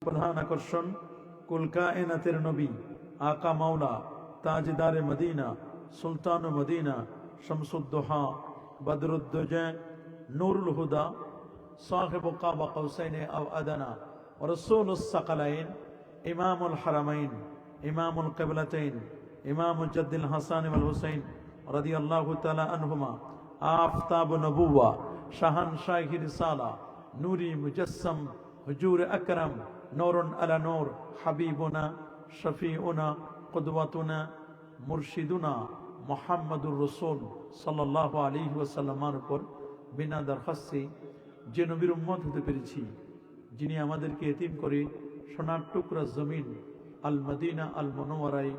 প্রধান আকর্ষণ কুল কায়নাতের নবী, আকা মাওলা, তাজদারে মদিনা, সুলতান মদিনা, শামসুদ্দোহা, বদরুদ্দোজা, নূরুল হুদা, সাহেব কাবা কৌসাইনে আও আদানা, রসুলুস সাকালাইন, ইমামুল হারামাইন, ইমামুল কিবলাতাইন, ইমামুল জাদ্দিল হাসান ওয়াল হুসাইন রাদিয়াল্লাহু তাআলা আনহুমা, আফতাব নবুওয়া, শাহানশাহি রিসালা, নূরি মুজাসসাম, হুজুর আকরাম, নূরুন আলা নূর, হাবিবুনা, শফিউনা, কুদওয়াতুনা, মুরশিদুনা মুহাম্মাদুর রাসূল সাল্লাল্লাহু আলাইহি ওয়াসাল্লামের উপর বিনা দরখাস্তে যে নবীর উম্মত হতে পেরেছি, যিনি আমাদেরকে এতিম করে সোনার টুকরা জমিন আল মদিনা আল মুনাওয়ারায়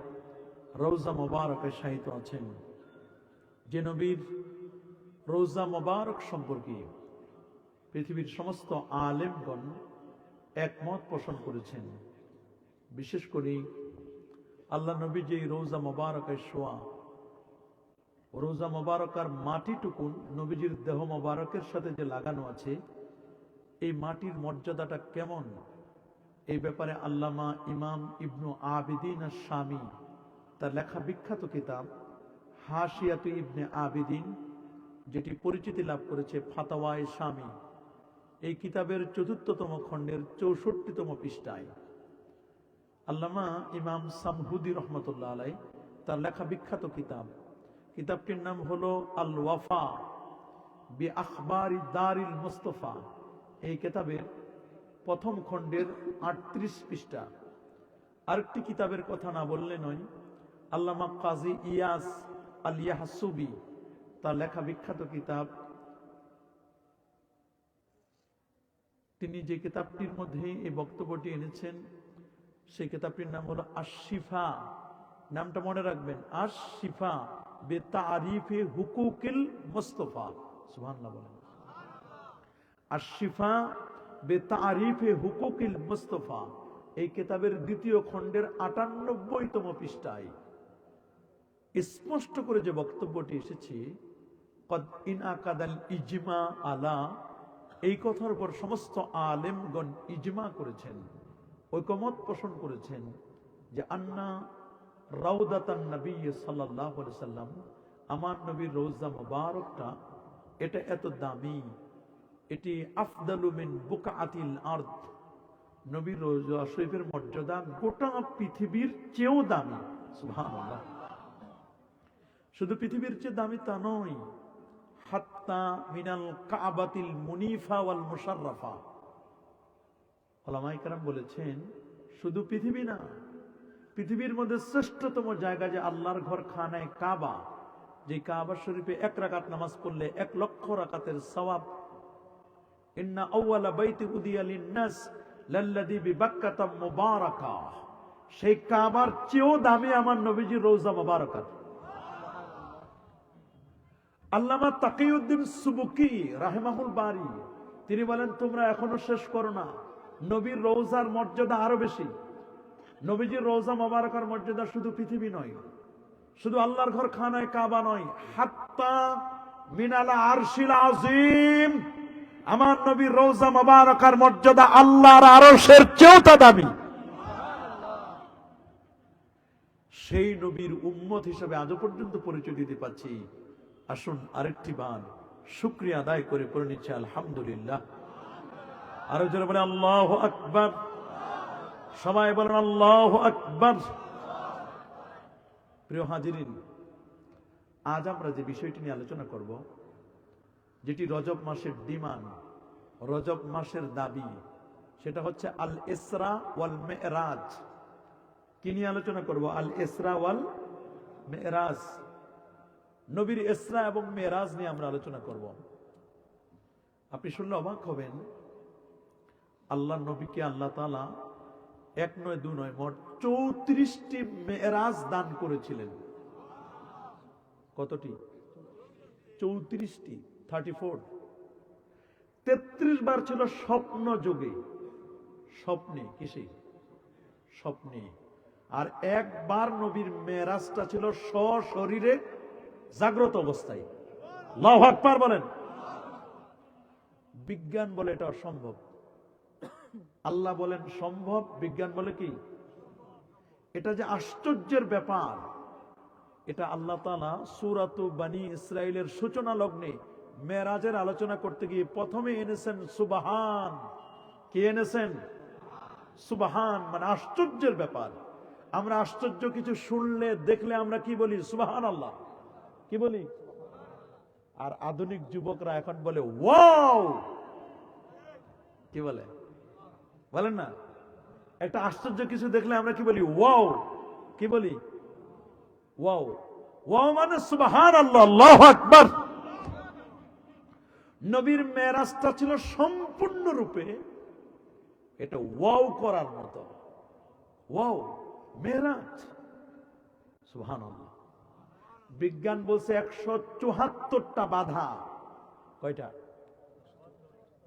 রওজা মুবারকে শায়িত আছেন, যে নবীর রওজা মুবারক সম্পর্কে পৃথিবীর সমস্ত আলেমগণ একমত পোষণ করেছেন। বিশেষ করে আল্লাহ নবী যে রওজা মুবারকে শোয়া, রওজা মুবারকার মাটিটুকুন নবীজির দেহ মুবারকের সাথে যে লাগানো আছে, এই মাটির মর্যাদাটা কেমন, এই ব্যাপারে আল্লামা ইমাম ইবনু আবিদিন আশ-শামী তার লেখা বিখ্যাত কিতাব হাশিয়াতু ইবনে আবিদিন, যেটি পরিচিতি লাভ করেছে ফাতাওয়ায়ে শামী, এই কিতাবের ৪র্থতম খণ্ডের ৬৪তম পৃষ্ঠায় আল্লামা ইমাম সামহুদি রহমতুল্লাহ আলাই তার লেখা বিখ্যাত কিতাবটির নাম হলো আল ওয়াফা বি আখবারি দারিল মুস্তাফা। এই কিতাবের প্রথম খণ্ডের ৩৮ পৃষ্ঠা। আরেকটি কিতাবের কথা না বললে নয়, আল্লামা কাজী ইয়াস আল ইয়াহসুবি তার লেখা বিখ্যাত কিতাব, তিনি যে কিতাবটির মধ্যে এই বক্তব্যটি এনেছেন, সেই কিতাবটির নাম হলো আশ-শিফা। নামটা মনে রাখবেন, আশ-শিফা বিতারিফে হুকুকিল মুস্তাফা। সুবহানাল্লাহ বলেন। আশ-শিফা বিতারিফে হুকুকিল মুস্তাফা, এই কিতাবের ২য় খণ্ডের ৯৮তম পৃষ্ঠায় স্পষ্ট করে যে বক্তব্যটি এসেছে, কদ ইনআকাদাল ইজমা আলা, এই কথার উপর সমস্ত আলেমগণ ইজমা করেছেন, ঐকমত পোষণ করেছেন যে আন্না রাউদাতান নবী সাল্লাল্লাহু আলাইহি সাল্লাম, আমার নবীর রওজা মুবারকটা এটা এত দামি, এটি আফদালু মিন বুকআতিল আরদ, নবীর রওজা শরীফের মর্যাদা গোটা পৃথিবীর চেয়েও দামি। সুবহানাল্লাহ। শুধু পৃথিবীর চেয়ে দামি তা নয়, হাত্তা মিনাল কাবাতিল মুনিফা ওয়াল মুশাররাফা। উলামায়ে কেরাম বলেছেন, শুধু পৃথিবী না, পৃথিবীর মধ্যে শ্রেষ্ঠতম জায়গা যে আল্লাহর ঘর খানায়ে কাবা, যে কাবা শরীফে ১ রাকাত নামাজ পড়লে ১,০০,০০০ রাকাতের সওয়াব। ইন্না আউয়ালা বাইতি উদিয়া লিন-নাস লাল্লাযী বিবাক্কাতা মুবারাকা, সেই কাবার চেয়েও দামি আমার নবীজির রওজা মুবারাকা। আল্লামা তাকিউদ্দিন সুবুকি রাহিমাহুল বারি তিনি বলেন, তোমরা এখনো শেষ করো না, নবীর রওজার মর্যাদা আরো বেশি। নবীজির রওজা মুবারকার মর্যাদা শুধু পৃথিবী নয়, শুধু আল্লাহর ঘর খানায়ে কাবা নয়, হাত্তা মিনাল আরশিল আযীম, আমার নবীর রওজা মুবারকার মর্যাদা আল্লাহর আরশের চেয়েও দামি। সেই নবীর উম্মত হিসেবে আজও পর্যন্ত পরিচয় দিতে পারছি। আসুন আরেকটি বার শুকরিয়া আদায় করে পড়ে নিচ্ছি আলহামদুলিল্লাহ। আরো জোরে বলে আল্লাহু আকবার। সবাই বলেন আল্লাহু আকবার। প্রিয় হাজিরিন, আজ আমরা যে বিষয়টি নিয়ে আলোচনা করব, যেটি রজব মাসের ডিমান্ড, রজব মাসের দাবি, সেটা হচ্ছে আল ইসরা ওয়াল মিরাজ। কি নিয়ে আলোচনা করব? আল ইসরা ওয়াল মিরাজ, নবীর ইসরা এবং মেরাজ নিয়ে আমরা আলোচনা করব। আপনি শুনলে অবাক হবেন, আল্লাহ নবীকে আল্লাহ তাআলা ১ নয় ২ নয় মোট ৩৪টি মেরাজ দান করেছিলেন। কতটি? ৩৪টি, 34। ৩৩ বার ছিল স্বপ্ন যোগে, স্বপ্নে। কিসে? স্বপ্নে। আর একবার নবীর মেরাজটা ছিল সশরীরে জাগ্রত অবস্থায়। আল্লাহু আকবার বলেন। বিজ্ঞান বলে এটা অসম্ভব, আল্লাহ বলেন সম্ভব, বিজ্ঞান বলে কি? এটা যে আশ্চর্যের ব্যাপার, এটা আল্লাহ তাআলা সূরাতু বনী ইসরাইলের সূচনা লগ্নে মেরাজের আলোচনা করতে গিয়ে প্রথমে এনেছেন সুবহান। কি এনেছেন? সুবহান, মানে আশ্চর্যের ব্যাপার। আমরা আশ্চর্য কিছু শুনলে দেখলে আমরা কি বলি? সুবহানাল্লাহ। কি বলি? আর আধুনিক যুবকরা এখন বলে ওয়াও। কি বলে? বলেন না? একটা আশ্চর্য কিছু দেখলে আমরা কি বলি? ওয়াও। কি বলি? ওয়াও। ওয়াও মানে সুবহানাল্লাহ, আল্লাহু আকবার। নবীর মেরাজটা ছিল সম্পূর্ণরূপে এটা ওয়াও করার মতো। ওয়াও, মেরাজ, সুবহানাল্লাহ। বিজ্ঞান বলছে 174টা বাধা। কয়টা?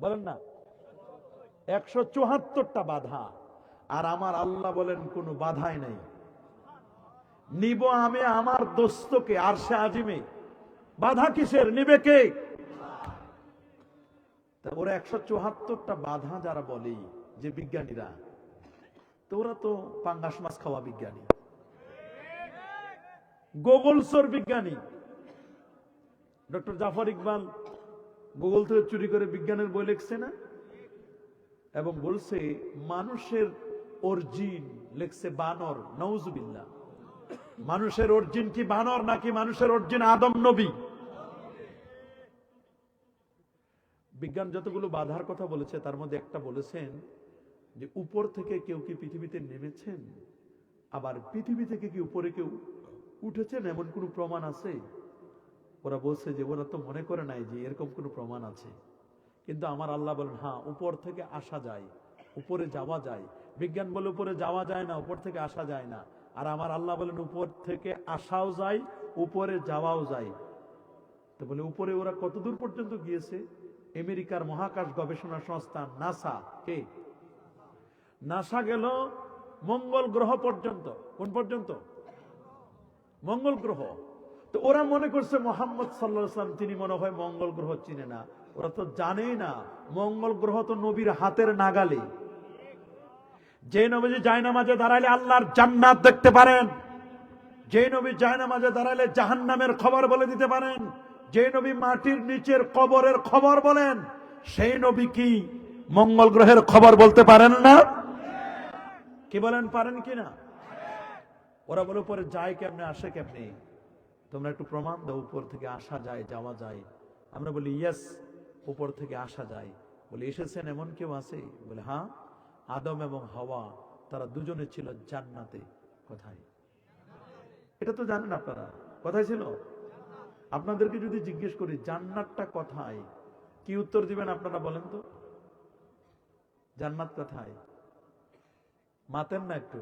বলেন না। 174টা বাধা। আর আমার আল্লাহ বলেন কোনো বাধাই নাই। নিব আমি আমার দোস্তকে আরশে আজিমে, বাধা কিসের? নিবে কে? ওরা 174টা বাধা যারা বলে যে বিজ্ঞানীরা, তো ওরা তো পাঙ্গাস মাছ খাওয়া বিজ্ঞানী, গোগলসর বিজ্ঞানী। ডক্টর জাফর ইকবাল গুগল থেকে চুরি করে বিজ্ঞানের বই লিখছে না, এবং বলছে মানুষের অরিজিন লিখছে বানর। নাউজুবিল্লাহ। মানুষের অরিজিন কি বানর নাকি মানুষের অরিজিন আদম নবী? বিজ্ঞান যতগুলো বাধার কথা বলেছে তার মধ্যে একটা বলেছেন যে উপর থেকে কেউ কি পৃথিবীতে নেমেছেন, আবার পৃথিবী থেকে কি উপরে কেউ উঠেছেন, এমন কোন প্রমাণ আছে? ওরা বলছে যে ওরা তো মনে করে নাই যে এরকম কোন প্রমাণ আছে। কিন্তু আমার আল্লাহ বলেন হ্যাঁ, উপর থেকে আসা যায়, উপরে যাওয়া যায়। বিজ্ঞান বলে উপরে যাওয়া যায় না, উপর থেকে আসা যায় না। আর আমার আল্লাহ বলেন উপর থেকে আসাও যায়, উপরে যাওয়াও যায়। তো বলে উপরে ওরা কত দূর পর্যন্ত গিয়েছে? আমেরিকার মহাকাশ গবেষণা সংস্থা নাসা, কে? নাসা গেল মঙ্গল গ্রহ পর্যন্ত। কোন পর্যন্ত? মঙ্গল গ্রহ। তো ওরা মনে করছে মোহাম্মদ সাল্লাল্লাহু আলাইহি ওয়াসাল্লাম তিনি মনে হয় মঙ্গল গ্রহ চিনে না। ওরা তো জানেই না মঙ্গল গ্রহ তো নবীর হাতের নাগালে। যে নবী জায়নামাজে দাঁড়াইলে আল্লাহর জান্নাত দেখতে পারেন, যে নবী জায়নামাজে দাঁড়াইলে জাহান্নামের খবর বলে দিতে পারেন, যে নবী মাটির নিচের কবরের খবর বলেন, সেই নবী কি মঙ্গল গ্রহের খবর বলতে পারেন না? কি বলেন, পারেন কিনা? ওরা বলে উপরে যায় কেমনে, আসে কেমনে? তোমরা একটু প্রমাণ দাও উপর থেকে আসা যায়, যাওয়া যায়। আমরা বলি ইয়েস, উপর থেকে আসা যায়। বলে এসেছেন এমন কেউ আছে? বলে হ্যাঁ, আদম এবং হাওয়া তারা দুজনে ছিল জান্নাতে। কোথায়? এটা তো জানেন আপনারা। কোথায় ছিল? আপনাদেরকে যদি জিজ্ঞেস করি জান্নাতটা কোথায়, কি উত্তর দিবেন আপনারা বলেন তো? জান্নাত কোথায়? মাতেন না একটু?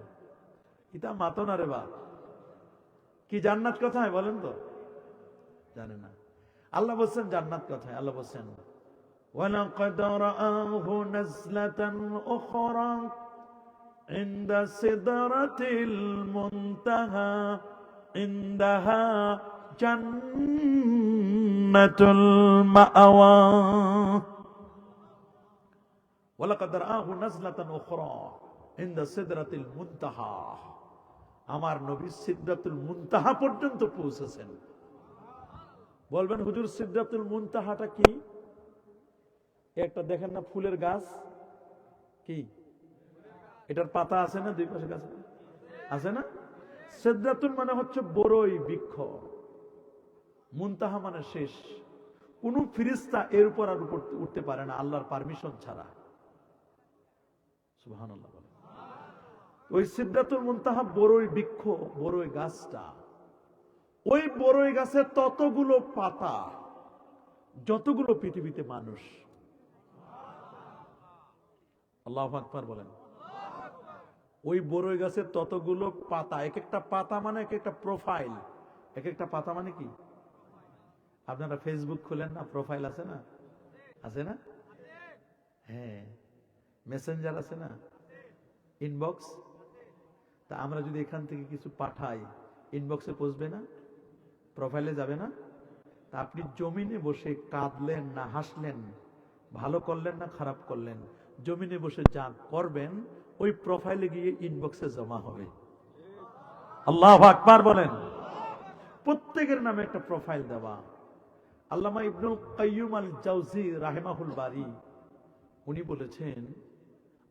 ইতা মাতো না রে বা। কি জান্নাত কোথায় বলেন তো? জানে না। আল্লাহ বলছেন জান্নাত কোথায়। আল্লাহ বলছেন ওয়ালাকাদ রাআহু নাজলাতান উখরা ইনদা সিদরাতিল মুনতাহা ইনদাহা জান্নাতুল মাআওয়া। ওয়ালাকাদ রাআহু নাজলাতান উখরা ইনদা সিদরাতিল মুনতাহা। আমার নবী সিদরাতুল মুনতাহা পর্যন্ত পৌঁছেছেন। বলবেন হুজুর সিদরাতুল মুনতাহাটা কি? একটা দেখেন না ফুলের গাছ, কি এটার পাতা আছে না দুই পাশে গাছ আছে না? সিদরাতুল মানে হচ্ছে বড়ই বৃক্ষ, মুনতাহা মানে শেষ। কোন ফেরেশতা এর উপর আর উপর উঠতে পারে না আল্লাহর পারমিশন ছাড়া। সুবহানাল্লাহ। ওই সিদরাতুল মুনতাহা বড়ই বৃক্ষ, বড়ই গাছটা, ওই বড়ই গাছের ততগুলো পাতা যতগুলো পৃথিবীতে মানুষ। আল্লাহু আকবার বলেন। ওই বড়ই গাছের ততগুলো পাতা, এক একটা পাতা মানে এক একটা প্রোফাইল। এক একটা পাতা মানে কি? আপনারা ফেসবুক খুলেন না, প্রোফাইল আছে না? আছে না? হ্যাঁ, মেসেঞ্জার আছে না, ইনবক্স। তা আমরা যদি এখান থেকে কিছু পাঠাই, ইনবক্সে পৌঁছবে না? প্রোফাইলে যাবে না? তা আপনি জমিনে বসে কাঁদলেন না হাসলেন, ভালো করলেন না খারাপ করলেন, জমিনে বসে যা করবেন ওই প্রোফাইলে গিয়ে ইনবক্সে জমা হবে। আল্লাহু আকবার বলেন। প্রত্যেকের নামে একটা প্রোফাইল দেওয়া। আল্লামা ইবনুল কাইয়্যুম আল জাওজি রাহিমাহুল বারি উনি বলেছেন,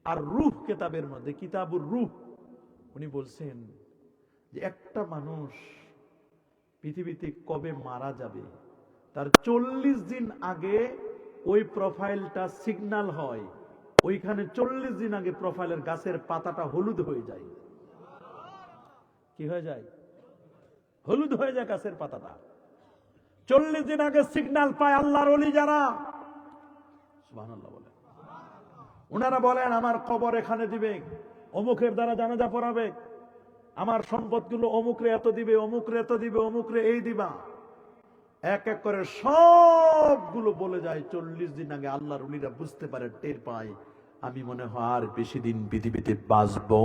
আর রূহ কিতাবের মধ্যে, কিতাবুর রূহ, উনি বলছেন যে একটা মানুষ পৃথিবীতে কবে মারা যাবে তার 40 দিন আগে ওই প্রোফাইলটা সিগন্যাল হয়। ওইখানে 40 দিন আগে প্রোফাইলের গাছের পাতাটা হলুদ হয়ে যায়। কি হয়ে যায়? হলুদ হয়ে যায় গাছের পাতাটা। 40 দিন আগে সিগন্যাল পায় আল্লাহর ওলি যারা। সুবহানাল্লাহ বলেন। ওনারা বলেন আমার কবর এখানে দিবে, অমুকের দ্বারা জানাজা পড়াবে, আমার সম্পদগুলো অমুকরে এত দিবে, অমুকরে এত দিবে, অমুকরে এই দিবা। এক এক করে সবগুলো বলে যায় 40 দিন আগে। আল্লাহর ওলিরা বুঝতে পারে, টের পায়, আমি মনে হয় আর বেশি দিন পৃথিবীতে বাঁচবো।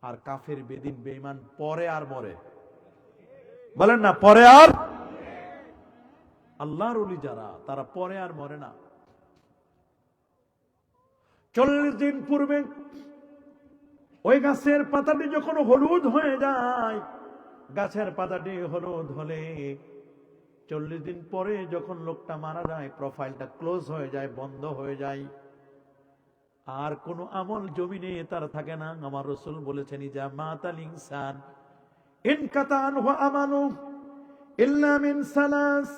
আর কাফের বেদিন বেঈমান পরে আর মরে, বলেন না পরে আর। আল্লাহর ওলি যারা তারা পরে আর মরে না। 40 দিন পূর্বে ওই গাছের পাতাটি যখন হলুদ হয়ে যায়, গাছের পাতাটি হলুদ হলে 40 দিন পরে যখন লোকটা মারা যায়, প্রোফাইলটা ক্লোজ হয়ে যায়, বন্ধ হয়ে যায়, আর কোন আমল জমিনে তার থাকে না। আমার রাসূল বলেছেন, ইজা মাতাল ইনসান ইনকাতা আনহু আমালু ইল্লা মিন সালাস।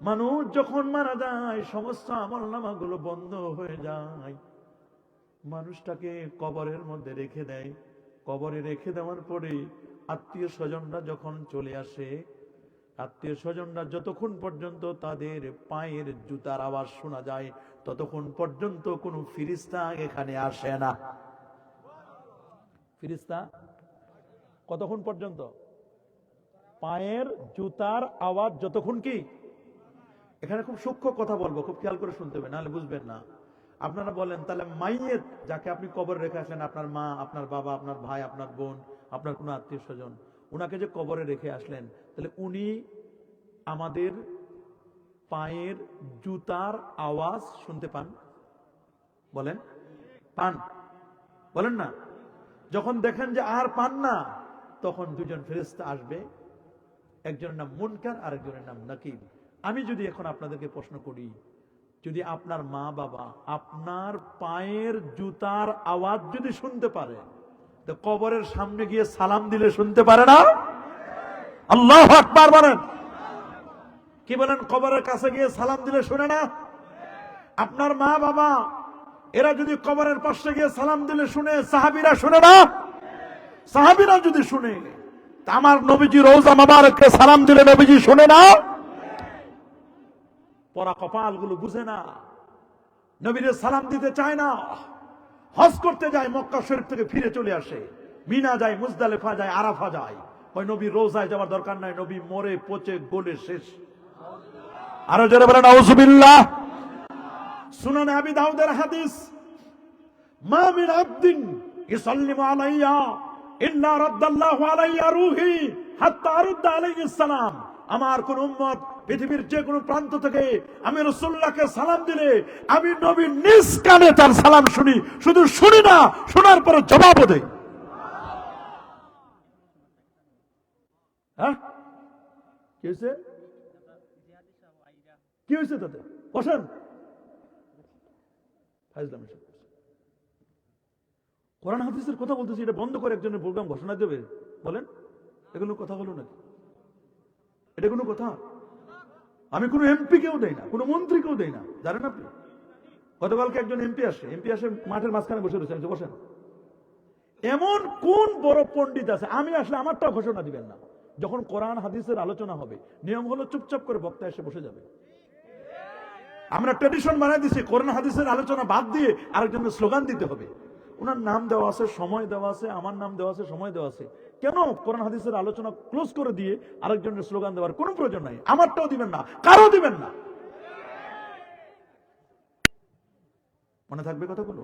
মানুষ যখন মারা যায় সমস্ত আমলনামাগুলো বন্ধ হয়ে যায়। মানুষটাকে কবরের মধ্যে রেখে দেয়। কবরে রেখে দেওয়ার পরে আত্মীয় স্বজনরা যখন চলে আসে, আত্মীয় স্বজনরা যতক্ষণ পর্যন্ত তাদের পায়ের জুতার আওয়াজ শোনা যায় ততক্ষণ পর্যন্ত কোনো ফেরেশতা এখানে আসে না। ফেরেশতা কতক্ষণ পর্যন্ত? পায়ের জুতার আওয়াজ যতক্ষণ কি। এখানে খুব সূক্ষ্ম কথা বলবো, খুব খেয়াল করে শুনতে হবে, নাহলে বুঝবেন না। আপনারা বলেন তাহলে মাইয়েত যাকে আপনি কবরে রেখে আসলেন, আপনার মা, আপনার বাবা, আপনার ভাই, আপনার বোন, আপনার কোনো আত্মীয় স্বজন, উনাকে যে কবরে রেখে আসলেন, তাহলে উনি আমাদের পায়ের জুতার আওয়াজ শুনতে পান? বলেন পান? বলেন না। যখন দেখেন যে আর পান না, তখন দুজন ফেরেশতা আসবে, একজনের নাম মুনকার আর একজনের নাম নাকির। আমি যদি এখন আপনাদেরকে প্রশ্ন করি, যদি আপনার মা বাবা আপনার পায়ের জুতার আওয়াজ যদি শুনতে পারে, তো কবরের সামনে গিয়ে সালাম দিলে শুনতে পারে না? আল্লাহু আকবার বলেন। কি বলেন? কবরের কাছে গিয়ে সালাম দিলে শুনে না? আপনার মা বাবা এরা যদি কবরের পাশে গিয়ে সালাম দিলে শুনে, সাহাবীরা শুনে না? সাহাবীরা যদি শুনে, তা আমার নবীজি রওজা মোবারকে সালাম দিলে নবীজি শুনে না? পরা কপাল গুলো বুঝে না, নবীরে সালাম দিতে চায় না। হজ করতে যায়, মক্কা শরীফ থেকে ফিরে চলে আসে, মিনা যায়, মুজদালিফা যায়, আরাফা যায়। ওই নবী রোজায় যাওয়ার দরকার নাই, নবী মরে পচে গলে শেষ। আরো জোরে বলেন আউযুবিল্লাহ। সুনানে আবি দাউদের হাদিস, মা মিন আবদিন ইসাল্লিমু আলাইয়া ইল্লা রাদ্দাল্লাহু আলাইয়া রূহি হাত্তা আরুদ্দা আলাইহিস সালাম। আমার কোন উম্মত পৃথিবীর যে কোনো প্রান্ত থেকে আমি রাসূলুল্লাহকে সালাম দিলে আমি নবী নিজ কানে তার সালাম শুনি, শুধু শুনি না, শোনার পরে জবাবও দেই। হ্যাঁ, কি হয়েছে? কি হয়েছে তাতে? বসেন। কোরআন হাদিসের কথা বলতেছি, এটা বন্ধ করে একজনের প্রোগ্রাম ঘোষণা দেবে? বলেন, এগুলো কথা হলো নাকি? এটা কোনো কথা? আমি কোনো এমপি কেও দেই না, কোনো মন্ত্রীকেও দেই না, জানেন আপনি? গতকালকে একজন এমপি আসে মাঠের মাঝখানে বসে রয়েছে, বসেন। এমন কোন বড় পণ্ডিত আছে? আমি আসলে আমারটাও ঘোষণা দিবেন না। যখন কোরআন হাদিসের আলোচনা হবে, নিয়ম হলো চুপচাপ করে বক্তা এসে বসে যাবে। আমরা ট্রেডিশন বানাই দিছি, কোরআন হাদিসের আলোচনা বাদ দিয়ে আরেকজনের স্লোগান দিতে হবে। ওনার নাম দেওয়া আছে, সময় দেওয়া আছে, আমার নাম দেওয়া আছে, সময় দেওয়া আছে। কেন কোরআন হাদিসের আলোচনা ক্লোজ করে দিয়ে আরেকজনের স্লোগান দেওয়ার কোনো প্রয়োজন নাই। আমারটাও দিবেন না, কারো দিবেন না। মনে থাকবে কথাগুলো?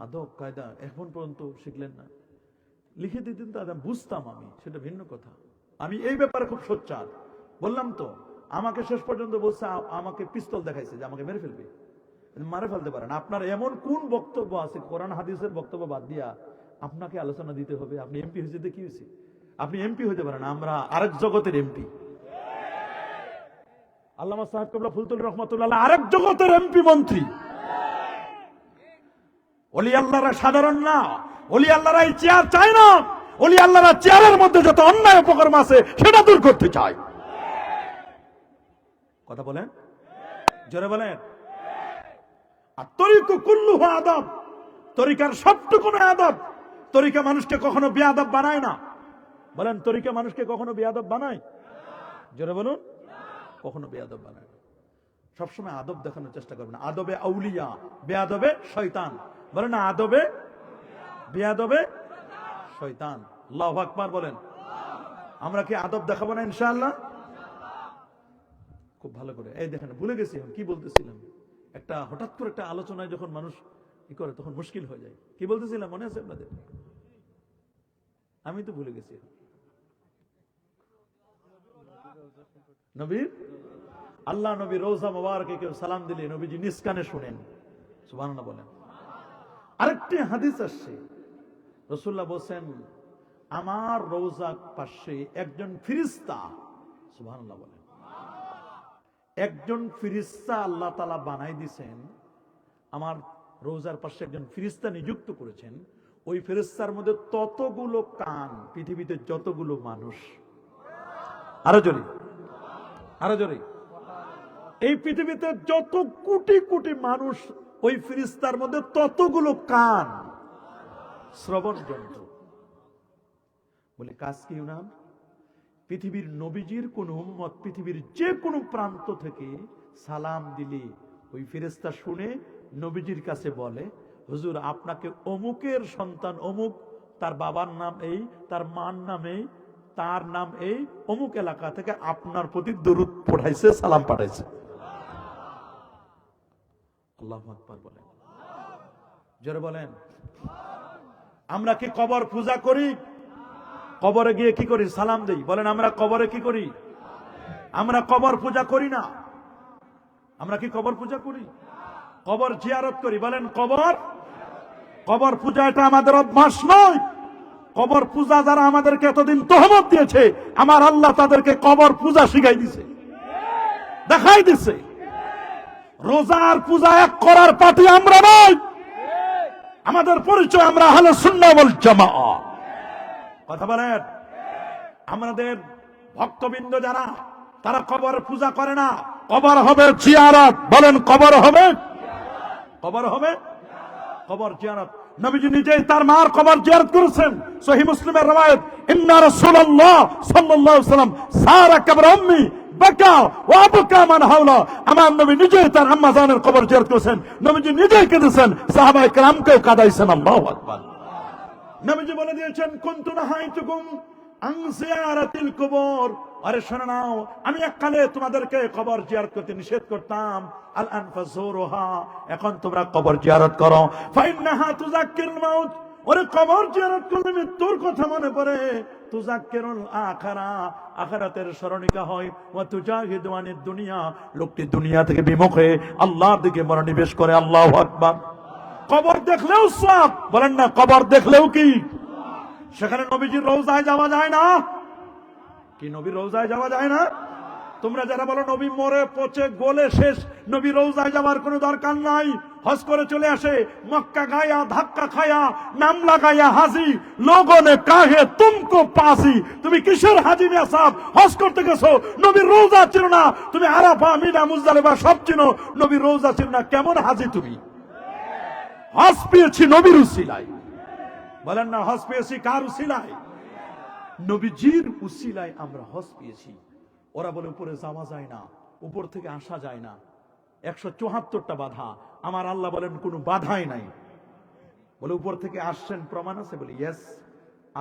আদব কায়দা এখন পর্যন্ত শিখলেন না। লিখে দিতেন তো বুঝতাম আমি, সেটা ভিন্ন কথা। আমি এই ব্যাপারে খুব সোচ্চার। বললাম তো, আমাকে শেষ পর্যন্ত বলছে, আমাকে পিস্তল দেখাইছে যে আমাকে মেরে ফেলবে, মারে ফেলতে পারেন। আপনার এমন কোন বক্তব্য আছে কোরআন হাদিসের বক্তব্য বাদ দিয়া আপনাকে আলোচনা দিতে হবে? আপনি এমপি হয়েছে কি হয়েছে? আপনি এমপি হতে পারেন, আমরা আরেক জগতের এমপি। আল্লামা সাহেব কাবলা ফুলতুল রহমতুল্লাহ আরেক জগতের এমপি মন্ত্রী। ওলি আল্লাহরা সাধারণ না, ওলি আল্লাহরা এই চেয়ার চায় না, ওলি আল্লাহরা চেয়ারের মধ্যে যত অন্যায় অপকর্ম আছে সেটা দূর করতে চায়। কথা বলেন, জোরে বলেন। আর তরিকু কুল্লুহু আদব, তরিকার সবটুকু আদব। তরিকা মানুষকে কখনো বেয়াদব বানায় না। বলেন, তরিকা মানুষকে কখনো বেয়াদব বানায়? জোরে বলুন, কখনো বেয়াদব বানায় না। সবসময় আদব দেখানোর চেষ্টা করবেন। আদবে আউলিয়া, বেয়াদবে শয়তান। বলেন না, আদবে বেয়াদবে শয়তান। আল্লাহু আকবার বলেন। আমরা কি আদব দেখাবো না ইনশাআল্লাহ? খুব ভালো করে। এই দেখেন, ভুলে গেছি কি বলতেছিলাম। একটা হঠাৎ করে একটা আলোচনায় যখন মানুষ কি করে তখন মুশকিল হয়ে যায়। কি বলতেছিলাম মনে আছে আপনাদের? আমি তো ভুলে গেছি। নবীর, আল্লাহ নবী রওজা মোবারকে কেউ সালাম দিলে নবীজি নিজ কানে শুনেন। সুবহানাল্লাহ বলেন। আরেকটি হাদিস আসছে, রাসূলুল্লাহ বলেন, আমার রওজার পাশে একজন ফেরেশতা, সুবহানাল্লাহ বলেন, একজন ফেরেশতা আল্লাহ তাআলা বানাই দিয়েছেন। আমার রওজার পাশে একজন ফেরেশতা নিযুক্ত করেছেন। ওই ফেরেশতার মধ্যে ততগুলো কান পৃথিবীতে যতগুলো মানুষ। আরো জোরে, আরো জোরে। এই পৃথিবীতে যত কোটি কোটি মানুষ, ওই ফেরেশতার মধ্যে ততগুলো কান, শ্রবণ যন্ত্র। বলে কাজ কি না? পৃথিবীর নবীজির কোন উম্মত পৃথিবীর যে কোনো প্রান্ত থেকে সালাম দিলে ওই ফেরেশতা শুনে নবীজির কাছে বলে, হুজুর আপনাকে অমুকের সন্তান অমুক, তার বাবার নাম এই, তার মার নাম এই, তার নাম এই, অমুক এলাকা থেকে আপনার প্রতি দরুদ পাঠাইছে, সালাম পাঠাইছে। আল্লাহু আকবার বলেন, জোরে বলেন। আমরা কি কবর পূজা করি? কবরে গিয়ে কি করি? সালাম দেই। বলেন, আমরা কবরে কি করি? আমরা কবর পূজা করি না। আমরা কি কবর পূজা করি? কবর জিয়ারত করি। বলেন, কবর পূজা এটা আমাদের অভ্যাস নয়। কবর পূজা যারা আমাদেরকে এতদিন তহমত দিয়েছে, আমার আল্লাহ তাদেরকে কবর পূজা শিখাই দিছে, দেখাই দিছে। রোজার পূজা এক করার পার্টি আমরা নই। আমাদের পরিচয় আমরা আহলে সুন্নাহ ওয়াল জামাআহ। কথা বলেন। আমাদের ভক্তবৃন্দ যারা, তারা কবর পূজা করে না, কবর হবে জিয়ারত। বলেন, কবর হবে, কবর হবে, কবর জিয়ারত। নবীজি নিজেই তার মার কবর জিয়ারত করেছেন। সহিহ মুসলিমের রওয়ায়াত, ইন্না রাসূলুল্লাহ সাল্লাল্লাহু আলাইহি ওয়াসাল্লাম সারা কবর উম্মি বাকা ওয়া আবকা মান হাওলা। আমার নবী নিজেই তার আম্মা জানের কবর জিয়ারত করেছেন। নবীজি নিজেই কেঁদেছেন, সাহাবায়ে কেরামকেও কাঁদাইছেন। আল্লাহু আকবার। নবীজি বলে দিয়েছেন, কুনতু নাহাইতুকুম আন জিয়ারাতিল কুবুর। আরে শোনো নাও, আমি এককালে তোমাদেরকে কবর জিয়ারত করতে নিষেধ করতাম। আল আন ফাজুরুহা, এখন তোমরা কবর জিয়ারত করো। ফাইন্নাহা তুযাক্কিরুল মাউত, ওরে কবর জিয়ারত করলে মৃত্যুর কথা মনে পড়ে। তুযাক্কিরুল আখিরা, আখিরাতের স্মরণিকা হয়। ওয়া তুজাহিদু আনিদ দুনিয়া, লোকটি দুনিয়া থেকে বিমুখ হয়ে আল্লাহর দিকে মনোনিবেশ করে। আল্লাহু আকবার। কবর দেখলেও সওয়াব। বলেন না, কবর দেখলেও কি? সেখানে নবীজির রওজায় যাওয়া যায় না? কি নবীর রওজায় যাওয়া যায় না? তোমরা যারা বলো নবী মরে পচে গলে শেষ, নবী রওজায় যাওয়ার কোনো দরকার নাই। হজ করে চলে আসে, মক্কা গায়া ধাক্কা খায়া নাম লাগায়া হাজি, লোগো নে কাহে তুমকো পাসি। তুমি কিসের হাজি মিয়া সাহেব? হজ করতে গেছো, নবীর রওজা চিনো না। তুমি আরাফা, মিনা, মুজদালিফা সব চিনো, নবীর রওজা চিনো না। কেমন হাজি তুমি? হজ পেয়েছি নবীর উসিলায়। বলেন না, হজ পেয়েছি কার উসিলায়? নবীজির উসিলায় আমরা হজ পেয়েছি। ওরা বলে উপরে যাওয়া যায় না, উপর থেকে আসা যায় না, 174টা বাধা। আমার আল্লাহ বলেন কোনো বাধাই নাই। বলে উপর থেকে আসছেন, প্রমাণ আছে? বলে ইয়েস।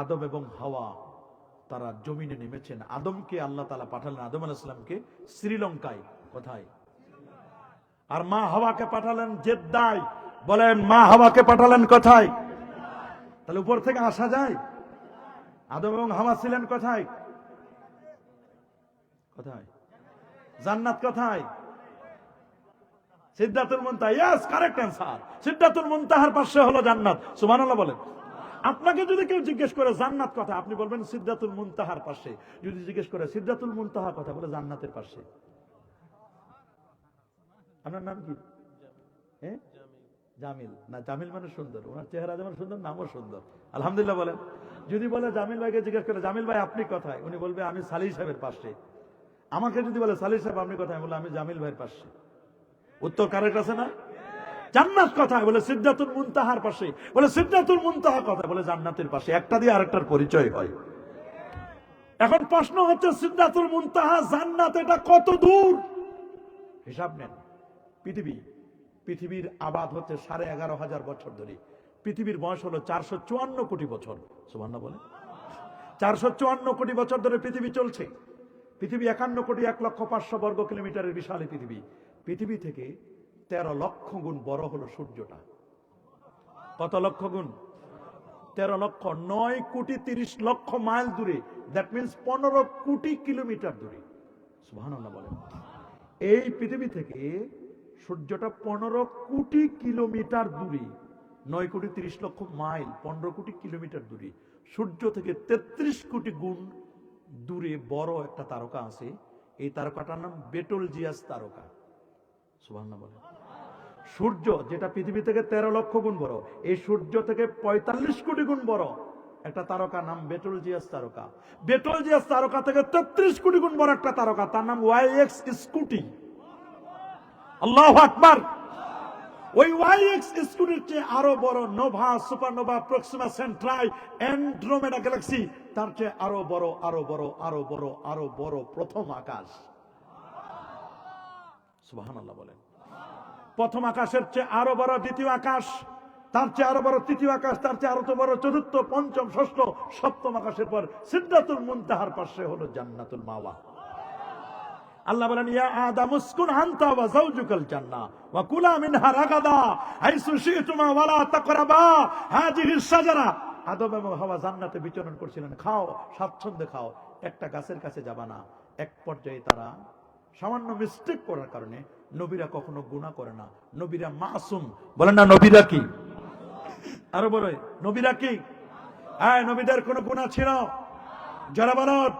আদম এবং হাওয়া তারা জমিনে নেমেছেন। আদমকে আল্লাহ তাআলা পাঠালেন, আদম আলাইহিস সালামকে শ্রীলঙ্কায়। কোথায়? আর মা হাওয়াকে পাঠালেন জেদ্দায়। বলেন, মা হাওয়াকে পাঠালেন কোথায়? তাহলে উপর থেকে আসা যায়? আদম এবং হাওয়া ছিলেন কোথায়? কোথায়? জান্নাত কোথায়? সিদরাতুল মুনতাহা। Yes, correct answer. সিদরাতুল মুনতাহার পাশে হলো জান্নাত। সুবহানাল্লাহ বলেন। আপনাকে যদি কেউ জিজ্ঞেস করে জান্নাত কথা, আপনি বলবেন সিদরাতুল মুনতাহার পাশে। যদি জিজ্ঞেস করে সিদরাতুল মুনতাহা কথা, বলে জান্নাতের পাশে। আপনার নাম কি? হ্যাঁ, জামিল। না, জামিল মানে সুন্দর। ওনার চেহারা যেমন সুন্দর, নামও সুন্দর। আলহামদুলিল্লাহ বলেন। যদি বলে জামিল ভাইকে জিজ্ঞেস করে, জামিল ভাই আপনি কোথায়, উনি বলবে আমি সালিহ সাহেবের পাশে। আমাকে যদি বলে সালিহ সাহেব আপনি কোথায়, বলে আমি জামিল ভাইয়ের পাশে। উত্তর কারেক্ট আছে না? জান্নাত কোথায়, বলে সিদরাতুল মুনতাহার পাশে। বলে সিদরাতুল মুনতাহা কোথায়, বলে জান্নাতের পাশে। একটা দিয়ে আরেকটার পরিচয় হয়। এখন প্রশ্ন হচ্ছে সিদরাতুল মুনতাহা জান্নাত এটা কত দূর? হিসাব নেন। পৃথিবীর আবাদ হচ্ছে 11,500 বছর ধরে। পৃথিবীর বয়স হলো 454 কোটি বছর। সুবহানাল্লাহ বলে। 454 কোটি বছর ধরে পৃথিবী চলছে। পৃথিবী 51 কোটি 1,05,00,000 বর্গ কিলোমিটারের বিশাল পৃথিবী। পৃথিবী থেকে 13 লক্ষ গুণ বড় হলো সূর্যটা। কত লক্ষ গুণ? 13 লক্ষ। 9 কোটি 30 লক্ষ মাইল দূরে। দ্যাট মিনস 15 কোটি কিলোমিটার দূরে। সুবহানাল্লাহ বলেন। এই পৃথিবী থেকে সূর্যটা 15 কোটি কিলোমিটার দূরে। 9 কোটি 30 লক্ষ মাইল, 15 কোটি কিলোমিটার দূরে। সূর্য থেকে 33 কোটি গুণ দূরে বড় একটা তারকা আছে। এই তারকাটার নাম বেটলজিয়াস তারকা। সুবহানাল্লাহ বলেন। সূর্য যেটা পৃথিবী থেকে 13 লক্ষ গুণ বড়, এই সূর্য থেকে 45 কোটি গুণ বড় একটা তারকা, নাম বেটলজিয়াস তারকা। বেটলজিয়াস তারকা থেকে 33 কোটি গুণ বড় একটা তারকা, তার নাম ওয়াইএক্স স্কুটি। আল্লাহু আকবার। ওই ওয়াইএক্স স্কুটির চেয়ে আরো বড় Nova, supernova, Proxima সেন্ট্রাই, Andromeda Galaxy, তার চেয়ে আরো বড়, আরো বড়, আরো বড়, আরো বড় প্রথম আকাশ। সুবহানাল্লাহ বলেন। প্রথম আকাশের চেয়ে আরো বড় দ্বিতীয় আকাশ, তার চেয়ে আরো বড় তৃতীয় আকাশ, তার চেয়ে আরো তো বড় চতুর্থ, পঞ্চম, ষষ্ঠ, সপ্তম আকাশের পর সিদরাতুল মুনতাহার পাশে হলো জান্নাতুল মাওয়া। আল্লাহ বলেন, ইয়া আদম উসকুন আনতা ওয়া যাওজুকাল জান্নাহ ওয়া কুলা মিনহা রাগাদা হাইসু শি'তুমা ওয়া লা তাকরাবা হাযিহিস শাজারা। আদম এবং হাওয়া জান্নাতে বিচরণ করছিলেন। খাও, স্বাচ্ছন্দ্যে খাও, একটা গাছের কাছে যাবা না। এক পর্যায়ে তারা সামান্য মিস্টেক করার কারণে, নবীরা কখনো গুনাহ করে না, নবীরা মাসুম। বলেন না নবীরা কি? আরো বলে নবীরা কি? হ্যাঁ, নবীদের কোনো গুনাহ ছিল? যারা বলেন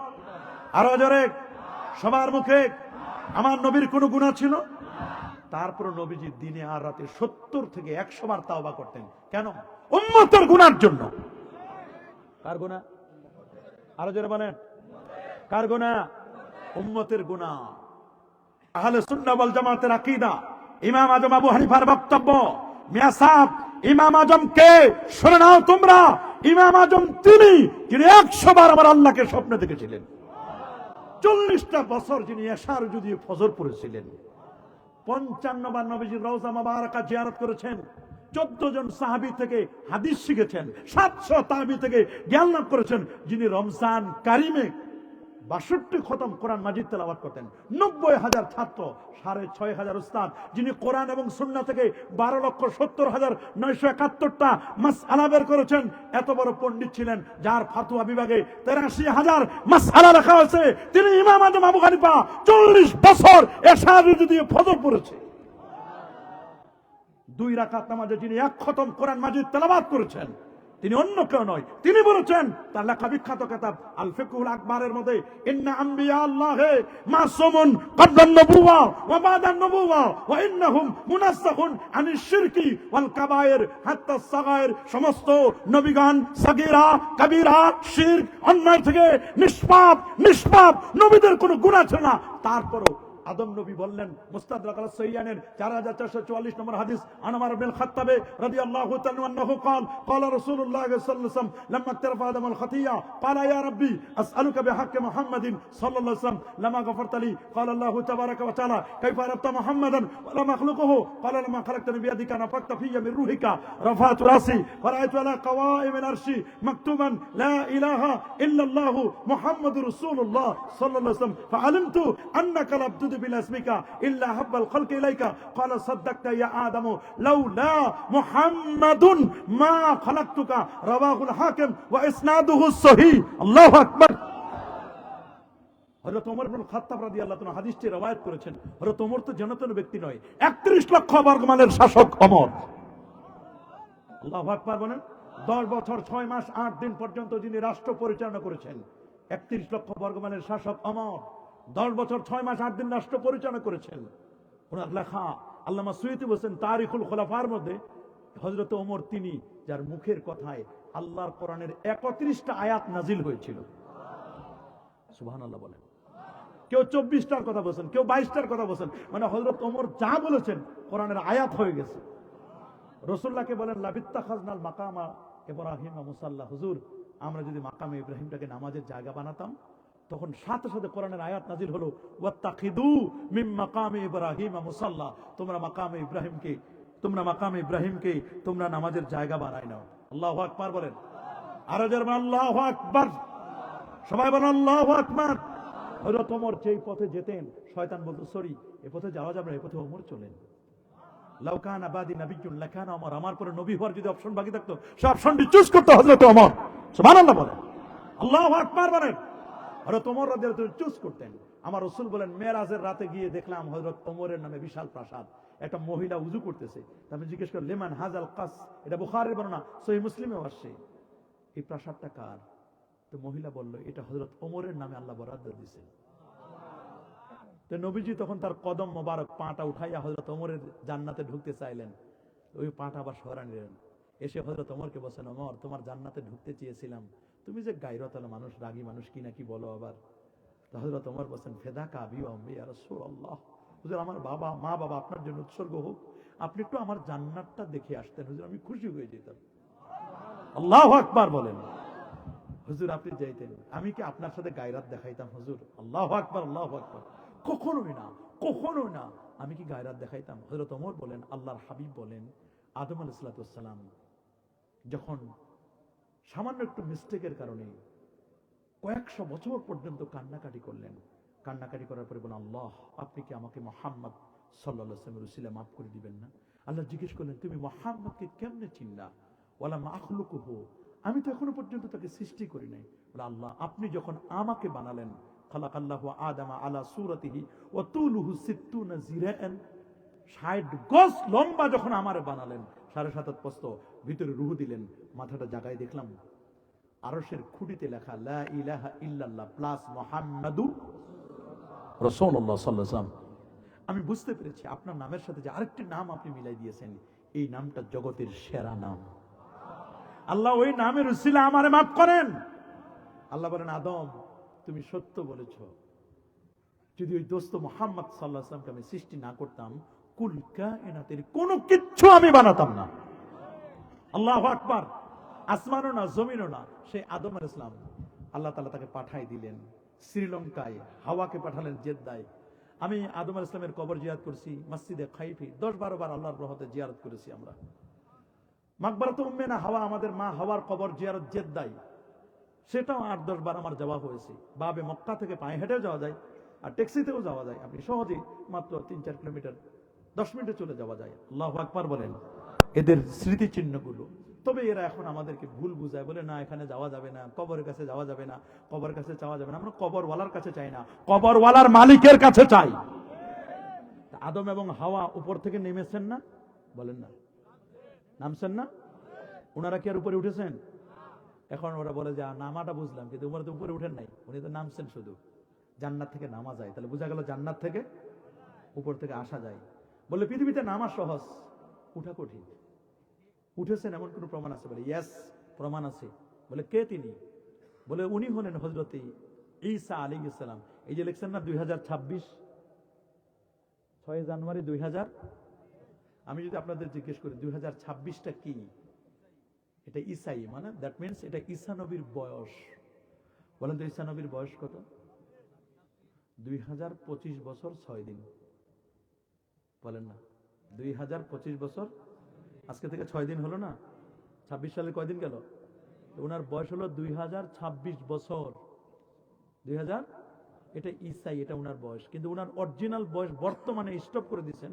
আরো জোরে, সবার মুখে, আমার নবীর কোনো গুনাহ ছিল? তারপর নবীজি দিনে আর রাতে 70 থেকে 100 বার তাওবা করতেন। কেন? উম্মতের গুনার জন্য। কার গুনাহ? আরো জোরে বলেন, কার গুনাহ? উম্মতের গুনাহ। আহলে সুন্নাহ ওয়াল জামাতের আকীদা, ইমাম আজম আবু হানিফার বক্তব্য, মিয়া সাহেব ইমাম আজম কে? শুনে নাও তোমরা। ইমাম আজম তিনি, যিনি 100 বার আমার আল্লাহকে স্বপ্নে দেখেছিলেন। 40টা বছর যিনি এশার যদি ফজর পড়েছিলেন। 55 বার নবীজির রওজা মুবারাকা জিয়ারত করেছেন। 14 জন সাহাবী থেকে হাদিস শিখেছেন। 700 তাবী থেকে জ্ঞান লাভ করেছেন। যিনি রমজান কারিমে 62 খতম কোরআন মাজিদ তেলাওয়াত করতেন। 90,000 ছাত্র, 6,500 উস্তাদ, যিনি কোরআন এবং সুন্নাহ থেকে 12,70,971টা মাসআলা বের করেছেন। এত বড় পণ্ডিত ছিলেন, যার ফাতোয়া বিভাগে 83,000 মাসআলা লেখা হয়েছে। তিনি ইমাম আজম আবু হানিফা 40 বছর এশার দিয়ে ফজর পড়েছে। 2 রাকাত নামাজে যিনি 1 খতম কোরআন মাজিদ তেলাওয়াত করেছেন, তিনি অন্য কেউ নয়। তিনি বলেছেন তার লেখা বিখ্যাত কিতাব আল ফিকহুল আকবরের মধ্যে, ইন্না আম্বিয়া আল্লাহে মাসুমুন ক্বাবলান নবুওয়া ওয়া বাদান নবুওয়া ওয়া ইন্নাহুম মুনাসসাহুন আনিশ শিরকি ওয়াল কাবায়ের হাত্তা সাগায়ের। সমস্ত নবীগণ সাগীরা কবিরা শিরক অন্যায় থেকে নিষ্পাপ। নবীদের কোনো গুনাহ ছিল না। তারপরও আদম নবী বললেন, মুস্তাদরাক আল সাইয়ানের 4444 নম্বর হাদিস, আনমার ইবনে খাত্তাব রাদিয়াল্লাহু তাআলা আনহু قال قال رسول الله صلى الله عليه وسلم لما اقترف آدم الخطيئة قال يا ربي أسألك بحق محمد صلى الله عليه وسلم لما غفرت لي قال الله تبارك وتعالى كيف عرفت محمدا ولم أخلقه قال لما خلقتني بيدك نفخت في من روحك رفعت رأسي فرأيت على قوائم العرش مكتوبا لا إله إلا الله محمد رسول الله صلى الله عليه وسلم فعلمت أنك لم تدب بلا اسمك إلا حب الخلق إليك قال صدقت يا آدم لولا محمد ما خلقتك رواه الحاكم وإسناده الصحيح الله أكبر হযরত ওমর ইবনে খাত্তাব রাদিয়াল্লাহু তাআলা হাদিসটি রওয়ায়াত করেছেন। হযরত ওমর তো জনতন ব্যক্তি নয়, 31 লক্ষ বর্গমাইলের শাসক ওমর। আল্লাহু আকবার বলেন। 10 বছর 6 মাস 8 দিন পর্যন্ত যিনি রাষ্ট্র পরিচালনা করেছেন, 31 লক্ষ বর্গমাইলের শাসক ওমর 10 বছর 6 মাস 8 দিন রাষ্ট্র পরিচালনা করেছেন। ওনার লেখা আল্লামা সুয়ুতী বলেন তারিখুল খুলাফার মধ্যে হযরত ওমর তিনি যার মুখের কথায় আল্লাহর কোরআনের 31টা আয়াত নাজিল হয়েছিল। সুবহানাল্লাহ বলেন। কেউ 24টার কথা বলেছেন, কেউ 22টার কথা বলেছেন, মানে হযরত ওমর যা বলেছেন কোরআনের আয়াত হয়ে গেছে। রাসূলুল্লাহকে বলেন লাবিত্তাখাজনাল মাকামা ইব্রাহিম মুসাল্লা, হুজুর আমরা যদি মাকামে ইব্রাহিমটাকে নামাজের জায়গা বানাতাম, তখন সাথে সাথে কোরআনের আয়াত নাজিল হলো ওয়াত্তাখিদু মিন মাকামে ইব্রাহিম মুসাল্লা, তোমরা মাকামে ইব্রাহিমকে তোমরা নামাজের জায়গা বানাই নাও। আল্লাহু আকবার বলেন। আর যারা আল্লাহু আকবার, সবাই বলেন আল্লাহু আকবার। হযরত ওমর যেই পথে যেতেন শয়তান বলতো সরি এই পথে যাওয়া যাবে না, এই পথে ওমর চলেন। লাউ কানা বাদি নাবিয়্যুন লাকানা ওমর, আমার পরে নবী হওয়ার যদি অপশন বাকি থাকতো সে অপশনটি চুজ করতে হযরত ওমর। সুবহানাল্লাহ বলেন, আল্লাহু আকবার বলেন। হযরত ওমর রাদিয়াল্লাহু তাআলা চুজ করতেন। আমার রাসূল বলেন মেরাজের রাতে গিয়ে দেখলাম হযরত ওমরের নামে বিশাল প্রাসাদ, একটা মহিলা উযু করতেছে। আমি জিজ্ঞেস করলাম লিমান হাযাল কাস, এটা বুখারীর বর্ণনা, সহিহ মুসলিমেও আসছে, এই প্রাসাদটা কার? তো মহিলা বলল এটা হযরত ওমরের নামে আল্লাহ বরাদ্দ দিয়েছেন। তো নবীজি তখন তার কদম মোবারক পাটা উঠাইয়া হযরত ওমরের জান্নাতে ঢুকতে চাইলেন, ওই পাটা আবার সরান নিলেন। এসে হযরত ওমরকে বলেন ওমর তোমার জান্নাতে ঢুকতে চেয়েছিলাম, তুমি যে গায়রতাল মানুষ, রাগী মানুষ কি নাকি বলো আবার। তো হযরত ওমর বলেন ফিদাকা আবি ওয়া উম্মি ইয়া রাসূলুল্লাহ, হুজুর আমার বাবা মা বাবা আপনার জন্য উৎসর্গ হোক, আপনি একটু আমার জান্নাতটা দেখে আসতেন হুজুর, আমি খুশি হয়ে যেতাম। আল্লাহু আকবার বলেন। হুজুর আপনি যাইতেন, আমি কি আপনার সাথে গায়রাত দেখাইতাম হুজুর? আল্লাহু আকবার, আল্লাহু আকবার। কখনোই না, কখনোই না, আমি কি গায়রাত দেখাইতাম? হযরত ওমর বলেন আল্লাহর হাবিব বলেন আদম আলাইহিস সালাম যখন সামান্য একটু মিস্টেকের কারণে কয়েকশো বছর পর্যন্ত কান্নাকাটি করলেন, কান্নাকাটি করার পরে বলেন আল্লাহ আপনি কি আমাকে মুহাম্মদ সাল্লাল্লাহু আলাইহি ওয়াসাল্লামের উসিলা মাফ করে দিবেন না? আল্লাহ জিজ্ঞেস করলেন তুমি মুহাম্মদকে কেমনে চিনলা? ওয়ালা মাখলুকুহু, আমি তো এখনো পর্যন্ত তাকে সৃষ্টি করি নাই। বলে আল্লাহ আপনি যখন আমাকে বানালেন, খালাকাল্লাহু আদামা আলা সূরাতিহি ওয়া তুলুহু 60 জিরাআন, 60 গজ লম্বা যখন আমারে বানালেন, 7.5 প্রস্থ, ভিতরে রূহ দিলেন, মাথাটা জাগায় দেখলাম আরশের খুঁটিতে লেখা লা ইলাহা ইল্লাল্লাহ প্লাস মুহাম্মাদুর রাসূলুল্লাহ সাল্লাল্লাহু আলাইহি ওয়াসাল্লাম। আমি বুঝতে পেরেছি আপনার নামের সাথে যে আরেকটি নাম আপনি মিলাই দিয়েছেন, এই নামটা জগতের সেরা নাম। আল্লাহ ওই নামের উসিলা আমারে মাফ করেন। আল্লাহ বলেন আদম তুমি সত্য বলেছ, যদি ওই দোস্ত মুহাম্মদ সাল্লাল্লাহু আলাইহি ওয়াসাল্লামকে আমি সৃষ্টি না করতাম, কুল কায়নাতের কোনো কিচ্ছু আমি বানাতাম না। আল্লাহু আকবার। আসমানও না জমিনও না, সেই আদম আলাইহিস সালাম আল্লাহ তাআলা তাকে পাঠাই দিলেন শ্রীলঙ্কায়, হাওয়াকে পাঠালেন জেদ্দায়। আমি আদম আলাইহিস সালামের কবর জিয়ারত করছি মসজিদে খাইফি, 10-12 বার আল্লাহর রহমতে জিয়ারত করেছি আমরা। মাকবারাত উম্মে না হাওয়া, আমাদের মা হাওয়ার কবর জিয়ারত জেদ্দায়, সেটাও 8-10 বার আমার যাওয়া হয়েছে। বাবে মক্কা থেকে পায়ে হেঁটেও যাওয়া যায় আর ট্যাক্সিতেও যাওয়া যায়, আপনি সহজেই মাত্র 3-4 কিলোমিটার 10 মিনিটে চলে যাওয়া যায়। আল্লাহু আকবার বলেন। এদের স্মৃতিচিহ্নগুলো, তবে এরা এখন আমাদেরকে ভুল বুঝায়, বলে না এখানে যাওয়া যাবে না, কবরের কাছে যাওয়া যাবে না, কবরের কাছে যাওয়া যাবে না। আমরা কবরওয়ালার কাছে চাই না, কবরওয়ালার মালিকের কাছে চাই। আদম এবং হাওয়া উপর থেকে নেমেছেন না? বলেন না, নামছেন না? ওনারা কি আর উপরে উঠেছেন? এখন ওরা বলে যে নামাটা বুঝলাম, কিন্তু উনি তো উপরে উঠেন নাই, উনি তো নামছেন শুধু। জান্নাত থেকে নামা যায়, তাহলে বোঝা গেল জান্নাত থেকে উপর থেকে আসা যায়। বলে পৃথিবীতে নামা সহজ, উঠা কঠিন। উঠেছেন এমন কোন প্রমাণ আছে? বলে ইয়েস প্রমাণ আছে। বলে কে তিনি? বলে উনি হলেন হযরতে ঈসা আলাইহিস সালাম। এই যে লিখছেন না 2026, 6 জানুয়ারি 2000, আমি যদি আপনাদের জিজ্ঞেস করি 2026টা কি, এটা ঈসাই, মানে দ্যাট মিন্স এটা ঈসা নবীর বয়স। বলেন তো ঈসা নবীর বয়স কত? 2025 বছর 6 দিন। বলেন না 2025 বছর, আজকে থেকে 6 দিন হলো না? 26 সালে কয়দিন গেল? ওনার বয়স হলো 2026 বছর। 2000, এটা ঈসাই, এটা ওনার বয়স। কিন্তু ওনার অরিজিনাল বয়স বর্তমানে স্টপ করে দিয়েছেন,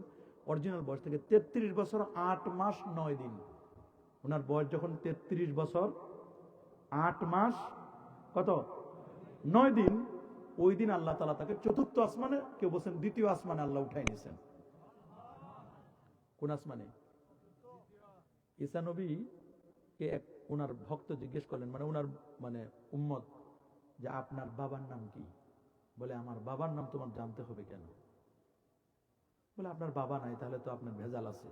অরিজিনাল বয়স থেকে 33 বছর 8 মাস 9 দিন। ওনার বয়স যখন 33 বছর 8 মাস কত 9 দিন, ওই দিন আল্লাহ তাআলা তাকে চতুর্থ আসমানে, কেউ বলছেন দ্বিতীয় আসমানে আল্লাহ উঠাই নিয়েছেন। কোন আসমানে? ঈসা নবী কে এক ওনার ভক্ত জিজ্ঞেস করলেন, মানে ওনার মানে উম্মত, যে আপনার বাবার নাম কি? বলে আমার বাবার নাম তোমার জানতে হবে কেন? বলে আপনার বাবা নাই, তাহলে তো আপনার ভেজাল আছে।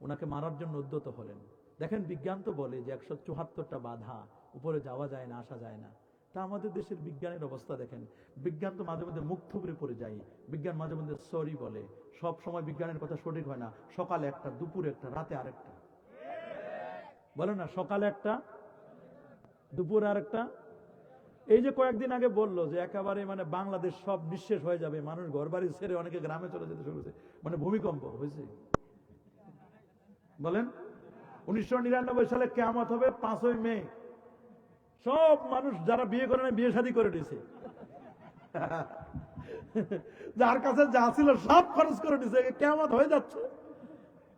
ওনাকে মারার জন্য উদ্যত হলেন। দেখেন বিজ্ঞান তো বলে যে 174টা বাধা, উপরে যাওয়া যায় না, আসা যায় না। তা আমাদের দেশের বিজ্ঞানের অবস্থা দেখেন। বিজ্ঞান তো মাঝে মধ্যে মুখ থুবড়ে পড়ে যায়, বিজ্ঞান মাঝে মধ্যে সরি বলে। সব সময় বিজ্ঞানের কথা সঠিক হয় না। সকালে একটা, দুপুরে একটা, রাতে আরেকটা। বলে না, সকালে একটা, দুপুরে আরেকটা। এই যে কয়েকদিন আগে বললো যে একেবারে মানে বাংলাদেশ সব নিঃশেষ হয়ে যাবে, মানুষ ঘর বাড়ি ছেড়ে অনেকে গ্রামে চলে যেতে শুরু করেছে, মানে ভূমিকম্প হয়েছে। বলেন 1999 সালে কিয়ামত হবে 5ই মে। সব মানুষ যারা বিয়ে করে না, বিয়ে শাদী করে দিয়েছে। যার কাছে যা ছিল সব খরচ করে দিয়েছে, কিয়ামত হয়ে যাচ্ছে।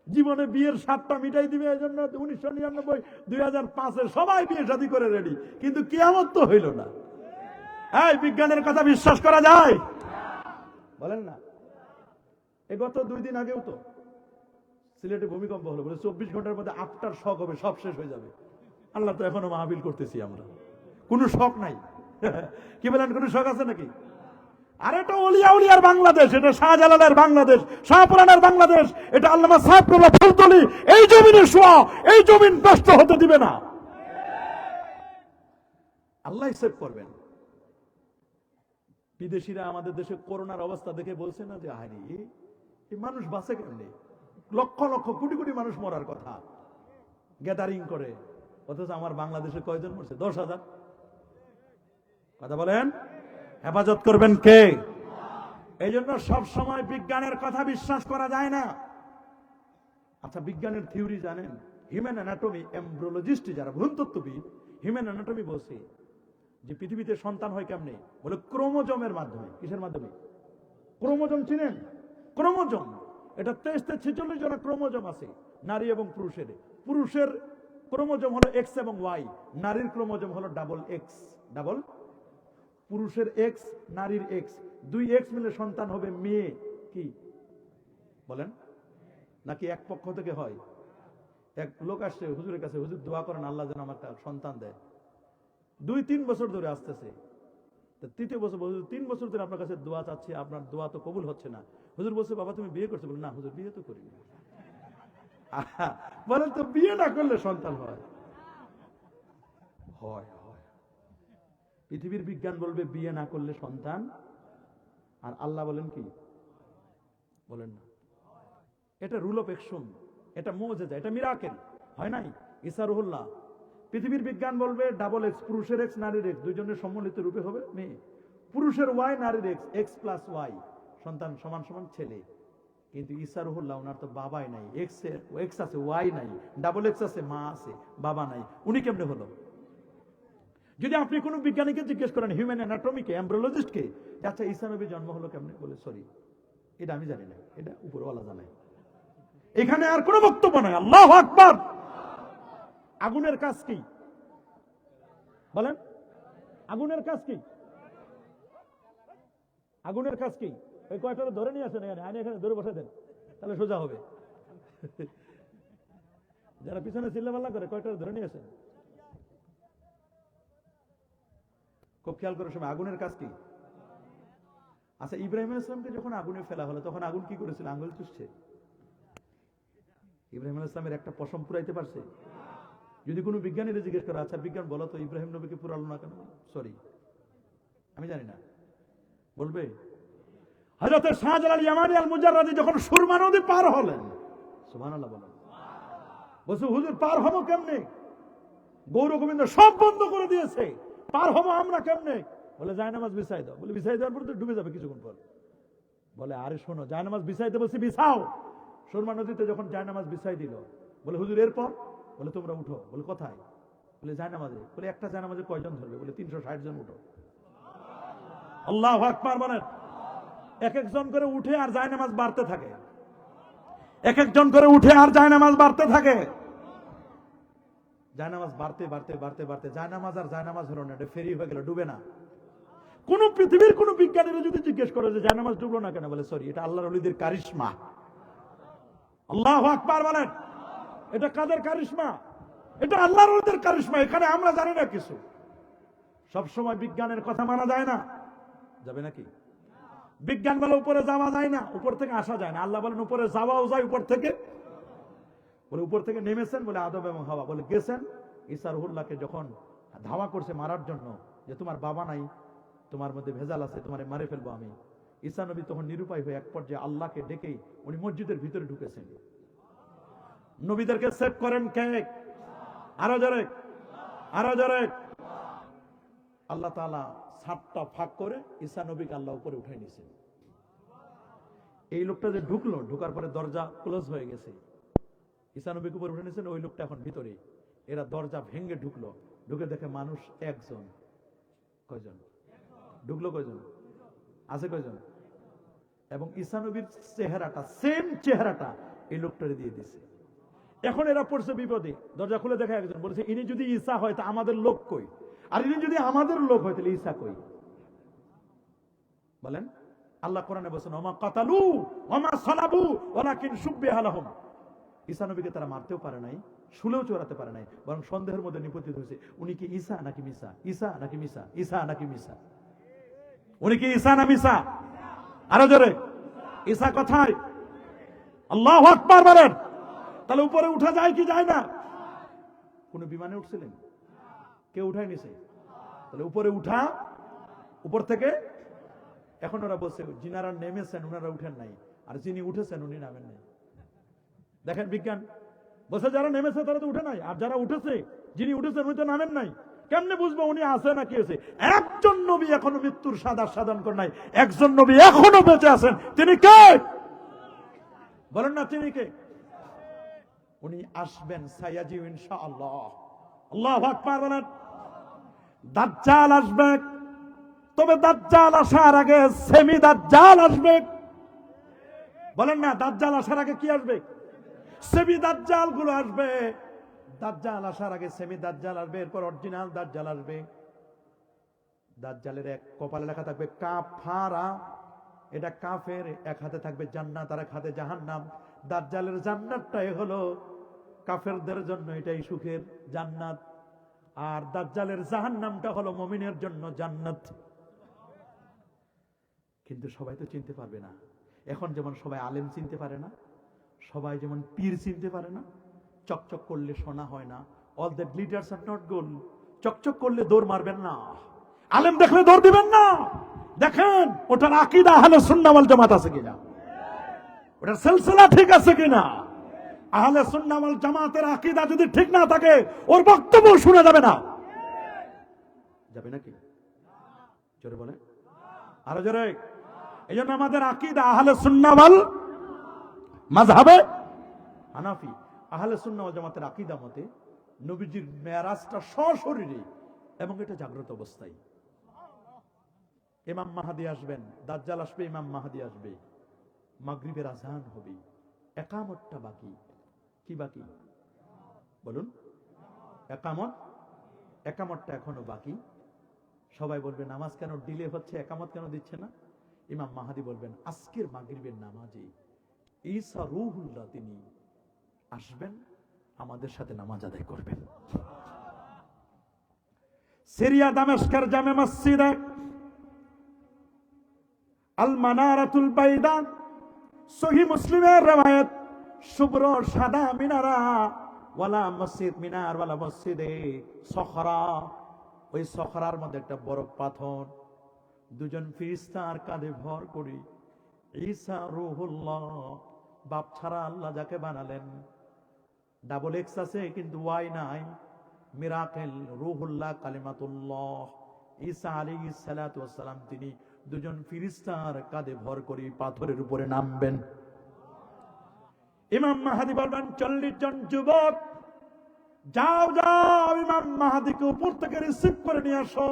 জীবনে বিয়ের 7টা মিটাই দিবে, এই জন্য 1999, 2005-এ সবাই বিয়ে শাদী করে রেডি, কিন্তু কিয়ামত তো হইল না। এই বিজ্ঞানের কথা বিশ্বাস করা যায়? বলেন না। এ গত 2 দিন আগেও তো সিলেটে ভূমিকম্প হলো, বলে 24 ঘন্টার মধ্যে আফটার শক হবে, সব শেষ হয়ে যাবে। আল্লাহ তো এখনো মাহফিল করতেছি আমরা, কোনো শক নাই। কি বলেন, কোনো শক আছে নাকি? আর এটা ওলিয়া উলিয়ার বাংলাদেশ, এটা শাহজালালের বাংলাদেশ, শাহপুরানের বাংলাদেশ, এটা আল্লামা সাহেবুল্লাহ ফুলতলি এই জমিনে শোয়া, এই জমিন নষ্ট হতে দিবে না। আল্লাহ সেভ করবেন। বিদেশিরা আমাদের দেশে করোনার অবস্থা দেখে বলছে না যে হারি এই মানুষ বাঁচে কেমনে? লক্ষ লক্ষ কোটি কোটি মানুষ মরার কথা, গ্যাদারিং করে, অথচ আমার বাংলাদেশে কয়জন মরছে? 10,000। কথা বলেন, হেফাজত করবেন কে? এই জন্য সব সময় বিজ্ঞানের কথা বিশ্বাস করা যায় না। আচ্ছা, বিজ্ঞানের থিওরি জানেন? হিউম্যান অ্যানাটমি, এমব্রিওলজিস্ট যারা, ভ্রূণতত্ত্ববিদ, হিউম্যান অ্যানাটমি বলছে যে পৃথিবীতে সন্তান হয় কেমনে? বলে ক্রোমোজোমের মাধ্যমে। কিসের মাধ্যমে? ক্রোমোজোম চিনেন? ক্রোমোজোম, এটা 23 থেকে 46 জন ক্রোমোজোম আছে নারী এবং পুরুষের। পুরুষের ক্রোমোজোম হলো এক্স এবং ওয়াই, নারীর ক্রোমোজোম হলো ডাবল এক্স। ডাবল, পুরুষের এক্স, নারীর এক্স, 2 এক্স মিলে সন্তান হবে মেয়ে। কি বলেন? নাকি এক পক্ষ থেকে হয়? এক লোক আসছে হুজুরের কাছে, হুজুর দোয়া করেন আল্লাহ যেন আমার একটা সন্তান দেয়। 2-3 বছর ধরে আসতেছে। 3য় বছর, হুজুর 3 বছর ধরে আপনার কাছে দোয়া চাচ্ছি, আপনার দোয়া তো কবুল হচ্ছে না। হুজুর বলছে, বাবা তুমি বিয়ে করছো? বলে না হুজুর, বিয়ে তো করি। বলেন তো, বিয়ে না করলে সন্তান হয়? হয় হয়। পৃথিবীর বিজ্ঞান বলবে বিয়ে না করলে সন্তান, আর আল্লাহ বলেন কি? বলেন না। এটা রুল অফ অ্যাকশন, এটা মুজিজা, এটা মিরাকেল। হয় নাই? ঈসা রুহুল্লাহ। পৃথিবীর বিজ্ঞান বলবে ডাবল এক্স, পুরুষের এক্স, নারীর এক্স, দুইজনের সম্মিলিত রূপে হবে মেয়ে। পুরুষের ওয়াই, নারীর এক্স, এক্স প্লাস ওয়াই, সন্তান সমান সমান ছেলে। কিন্তু ঈসা রুহুল্লাহ, ওনার তো বাবাই নাই। এক্স আছে, ওয়াই নাই, ডাবল এক্স আছে, মা আছে, বাবা নাই। উনি কেমনে হলো? যদি আপনি কোনো বিজ্ঞানীকে জিজ্ঞেস করেন, হিউম্যান অ্যানাটমিকে, এমব্রিওলজিস্টকে, আচ্ছা ঈসা নবীর জন্ম হলো কেমনে? বলে সরি, এটা আমি জানি না, এটা উপরওয়ালা জানে। এখানে আর কোনো বক্তব্য নাই। আল্লাহু আকবার। আগুনের কাজ কি? বলেন, আগুনের কাজ কি? আগুনের কাজ কি? ওই কয়েকটা ধরে নিয়ে আসেন এখানে, আইনে এখানে ধরে বসে দেন, তাহলে সোজা হবে। যারা পিছনে চিল্লাপাল্লা করে, কয়েকটা ধরে নিয়ে আসেন। খুব খেয়াল করার সময়, আগুনের কাজ কি? আচ্ছা, ইব্রাহিম আলাইহিস সালামকে যখন আগুনে ফেলা হলো, তখন আগুন কি করেছিল? আঙ্গুল চুষছে। ইব্রাহিম আলাইহিস সালামের একটা পশম পুরাইতে পারছে? যদি কোনো বিজ্ঞানীরা জিজ্ঞেস করে, আচ্ছা বিজ্ঞান বলো তো ইব্রাহিম নবীকে পুরালো না কেন? সরি, আমি জানি না। বলবে? হযরত শাহজালাল ইয়ামানী আল মুজাররাদি যখন সুরমা নদী পার হলেন, সুবহানাল্লাহ বলেন, বলছে হুজুর পার হবো কেমনে? গৌর গোবিন্দ সব বন্ধ করে দিয়েছে, পার হবো আমরা কেমনে? বলে জায়নামাজ বিছাই দাও। বলে বিছাই দেওয়ার পর তো ডুবে যাবে কিছুক্ষণ পর। বলে আরে শোনো, জায়নামাজ বিছাইতে বলছি, বিছাও। সুরমা নদীতে যখন জায়নামাজ বিছাই দিল, বলে হুজুর এরপর? বলে তোমরা উঠো। বলে কোথায়? বলে জায়নামাজে। বলে একটা জায়নামাজে কয়জন ধরবে? বলে 360 জন উঠো। আল্লাহু আকবার বলেন। এক একজন করে উঠে আর জায়নামাজ বাড়তে থাকে, এক একজন করে উঠে আর জায়নামাজ বাড়তে থাকে। জায়নামাজ বাড়তে বাড়তে বাড়তে বাড়তে জায়নামাজ আর জায়নামাজ হলো না, এটা ফেরি হয়ে গেল, ডুবে না। কোন পৃথিবীর কোন বিজ্ঞানীরা যদি জিজ্ঞেস করে যে জায়নামাজ ডুবলো না কেন, বলে সরি, এটা আল্লাহর ওলিদের কারিশমা। আল্লাহু আকবার বলেন। এটা কাদের কারিশমা? এটা আল্লাহর ওলিদের কারিশমা। এখানে আমরা জানি না কিছু। সবসময় বিজ্ঞানের কথা মানা যায় না, যাবে নাকি? বিজ্ঞান বলে উপরে যাওয়া যায় না, উপর থেকে আসা যায় না। আল্লাহ বলেন উপরে যাওয়াও যায়, উপর থেকে বলে উপর থেকে নেমেছেন, বলে আদম এবং হাওয়া বলে গেছেন। ঈসা রুহুল্লাহকে যখন ধাওয়া করছে মারার জন্য, যে তোমার বাবা নাই, তোমার মধ্যে ভেজাল আছে, তোমারে মারে ফেলবো আমি, ঈসা নবী তখন নিরুপায় হয়ে এক পর্যায়ে আল্লাহকে ডেকে উনি মসজিদের ভিতরে ঢুকেছেন। নবীদেরকে সেভ করেন কে? আরো জোরে, আরো জোরে। আল্লাহ তাআলা সাতটা ফাঁক করে ঈসা নবীকে আল্লাহ উপরে উঠাই নিয়েছেন। এই লোকটা যে ঢুকলো, ঢুকার পরে দরজা ক্লোজ হয়ে গেছে, ঈসা নবীকে উপরে উঠে নিয়েছেন, ওই লোকটা এখন ভিতরে। এরা দরজা ভেঙে ঢুকলো, ঢুকে দেখে মানুষ একজন। কয়জন ঢুকলো? কয়জন আছে? কয়জন? এবং ঈসা নবীর চেহারাটা, সেম চেহারাটা এই লোকটারে দিয়ে দিছে। এখন এরা পড়ছে বিপদে, দরজা খুলে দেখা একজন, বলছে ইনি যদি ঈসা হয় তা আমাদের লোক কই? আর ইনি যদি আমাদের লোক হয় তাহলে ঈসা কই? বলেন। আল্লাহ কোরআনে বলেছেন ওমা কাতালু ওমা সালাবু ওয়ালাকিন শুববিহা লাহুম। ঈসা নবীকে তারা মারতেও পারে নাই, শুলেও চোরাতে পারে নাই, বরং সন্দেহের মধ্যে নিপতিত হয়েছে উনি কি ঈসা নাকি মিসা, ঈসা নাকি মিসা, ঈসা নাকি মিসা। উনি কি ঈসা না মিসা? আরো জোরে, ঈসা কোথায়? আল্লাহু আকবার বলেন। তাহলে উপরে উঠা যায় কি যায় না? কোন বিমানে উঠছিলেন? কেউ উঠায় নিছে? তাহলে উপরে উঠা, উপর থেকে। এখন ওরা বলছে যিনারা নেমেছেন ওনারা উঠেন নাই, আর যিনি উঠেছেন উনি নামেন নাই। দেখেন বিজ্ঞান বলছে যারা নেমেছে তারা তো উঠে নাই, আর যারা উঠেছে, যিনি উঠেছেন উনি তো নামেন নাই। কেমনে বুঝবো উনি আছে না কি আছে? একজন নবী এখনো মৃত্যুর স্বাদ আস্বাদন করে নাই, একজন নবী এখনো বেঁচে আছেন। তিনি কে? বলেন না তিনি কে? উনি আসবেন সায়াজি ইনশাআল্লাহ। আল্লাহু আকবার বলেন। দাজ্জাল আসবে, তবে দাজ্জাল আসার আগে সেমি দাজ্জাল আসবে। বলেন না, দাজ্জাল আসার আগে কি আসবে? সেমি দাজ্জাল গুলো আসবে। দাজ্জাল আসার আগে সেমি দাজ্জাল আসবে, এরপর অরিজিনাল দাজ্জাল আসবে। দাজ্জালের এক কপালে লেখা থাকবে কাফারা, এটা কাফের, এক হাতে থাকবে জান্নাত আর এক হাতে জাহান্নাম। দাজ্জালের জান্নাতটাই হলো কাফেরদের জন্য, এটাই সুখের জান্নাত, আর দাজ্জালের জাহান্নামটা হলো মুমিনের জন্য জান্নাত। কিন্তু সবাই তো চিনতে পারবে না। এখন যেমন সবাই আলেম চিনতে পারে না, সবাই যেমন পীর চিনতে পারে না। চকচক করলে সোনা হয় না। All that glitters are not gold. চকচক করলে দৌড় মারবেন না, আলেম দেখলে দৌড় দিবেন না। দেখেন ওটার আকীদা আহলে সুন্নাহ ওয়াল জামাত আছে কিনা, ওটার সিলসিলা ঠিক আছে কিনা। আহলে সুন্নাহ ওয়াল জামাতের আকীদা যদি ঠিক না থাকে, ওর বক্তব্য শুনে যাবে না। যাবে নাকি? জোরে বলে, আরো জোরে। এই জন্য আমাদের আকীদা আহলে সুন্নাহ ওয়াল মাযহাবে হানাফি। আহলে সুন্নাহ ওয়াল জামাতের আকীদা মতে নবীজির মেরাজটা সশরীরে, এবং এটা জাগ্রত অবস্থায়। ইমাম মাহদী আসবেন, দাজ্জাল আসবে, ইমাম মাহদী আসবে, মাগরিবের আযান হবে, একামতটা বাকি। কি বাকি? বলুন। একামত, একামতটা এখনো বাকি। সবাই বলবে নামাজ কেন ডিলে হচ্ছে, একামত কেন দিচ্ছে না? ইমাম মাহদী বলবেন আজকের মাগরিবের নামাজে ঈসা রূহুল্লাহ তিনি আসবেন, আমাদের সাথে নামাজ আদায় করবেন। সিরিয়া দামেস্কের জামে মসজিদে আল মানারাতুল বাইদা, সহিহ মুসলিমের রওয়ায়াত, শুভ্র সাদা মিনারা ওয়ালা মসজিদ, মিনার ওয়ালা মসজিদে সখরা, ওই সখরার মধ্যে একটা বড় পাথর, দুজন ফেরেশতার কাঁধে ভর করে ঈসা রূহুল্লাহ, বাপ ছাড়া আল্লাহ যাকে বানালেন, ডাবল এক্স আছে কিন্তু ওয়াই নাই, মিরাকেল রূহুল্লাহ কালিমাতুল্লাহ, ঈসা আলাইহিস সালাতু ওয়াস সালাম, তিনি দুজন ফেরেশতার কাঁধে ভর করে পাথরের উপরে নামবেন। ইমাম মাহদী বলবেন 40 জন যুবক যাও যাও ইমাম মাহদীকে উপর থেকে রিসিভ করে নিয়ে আসো।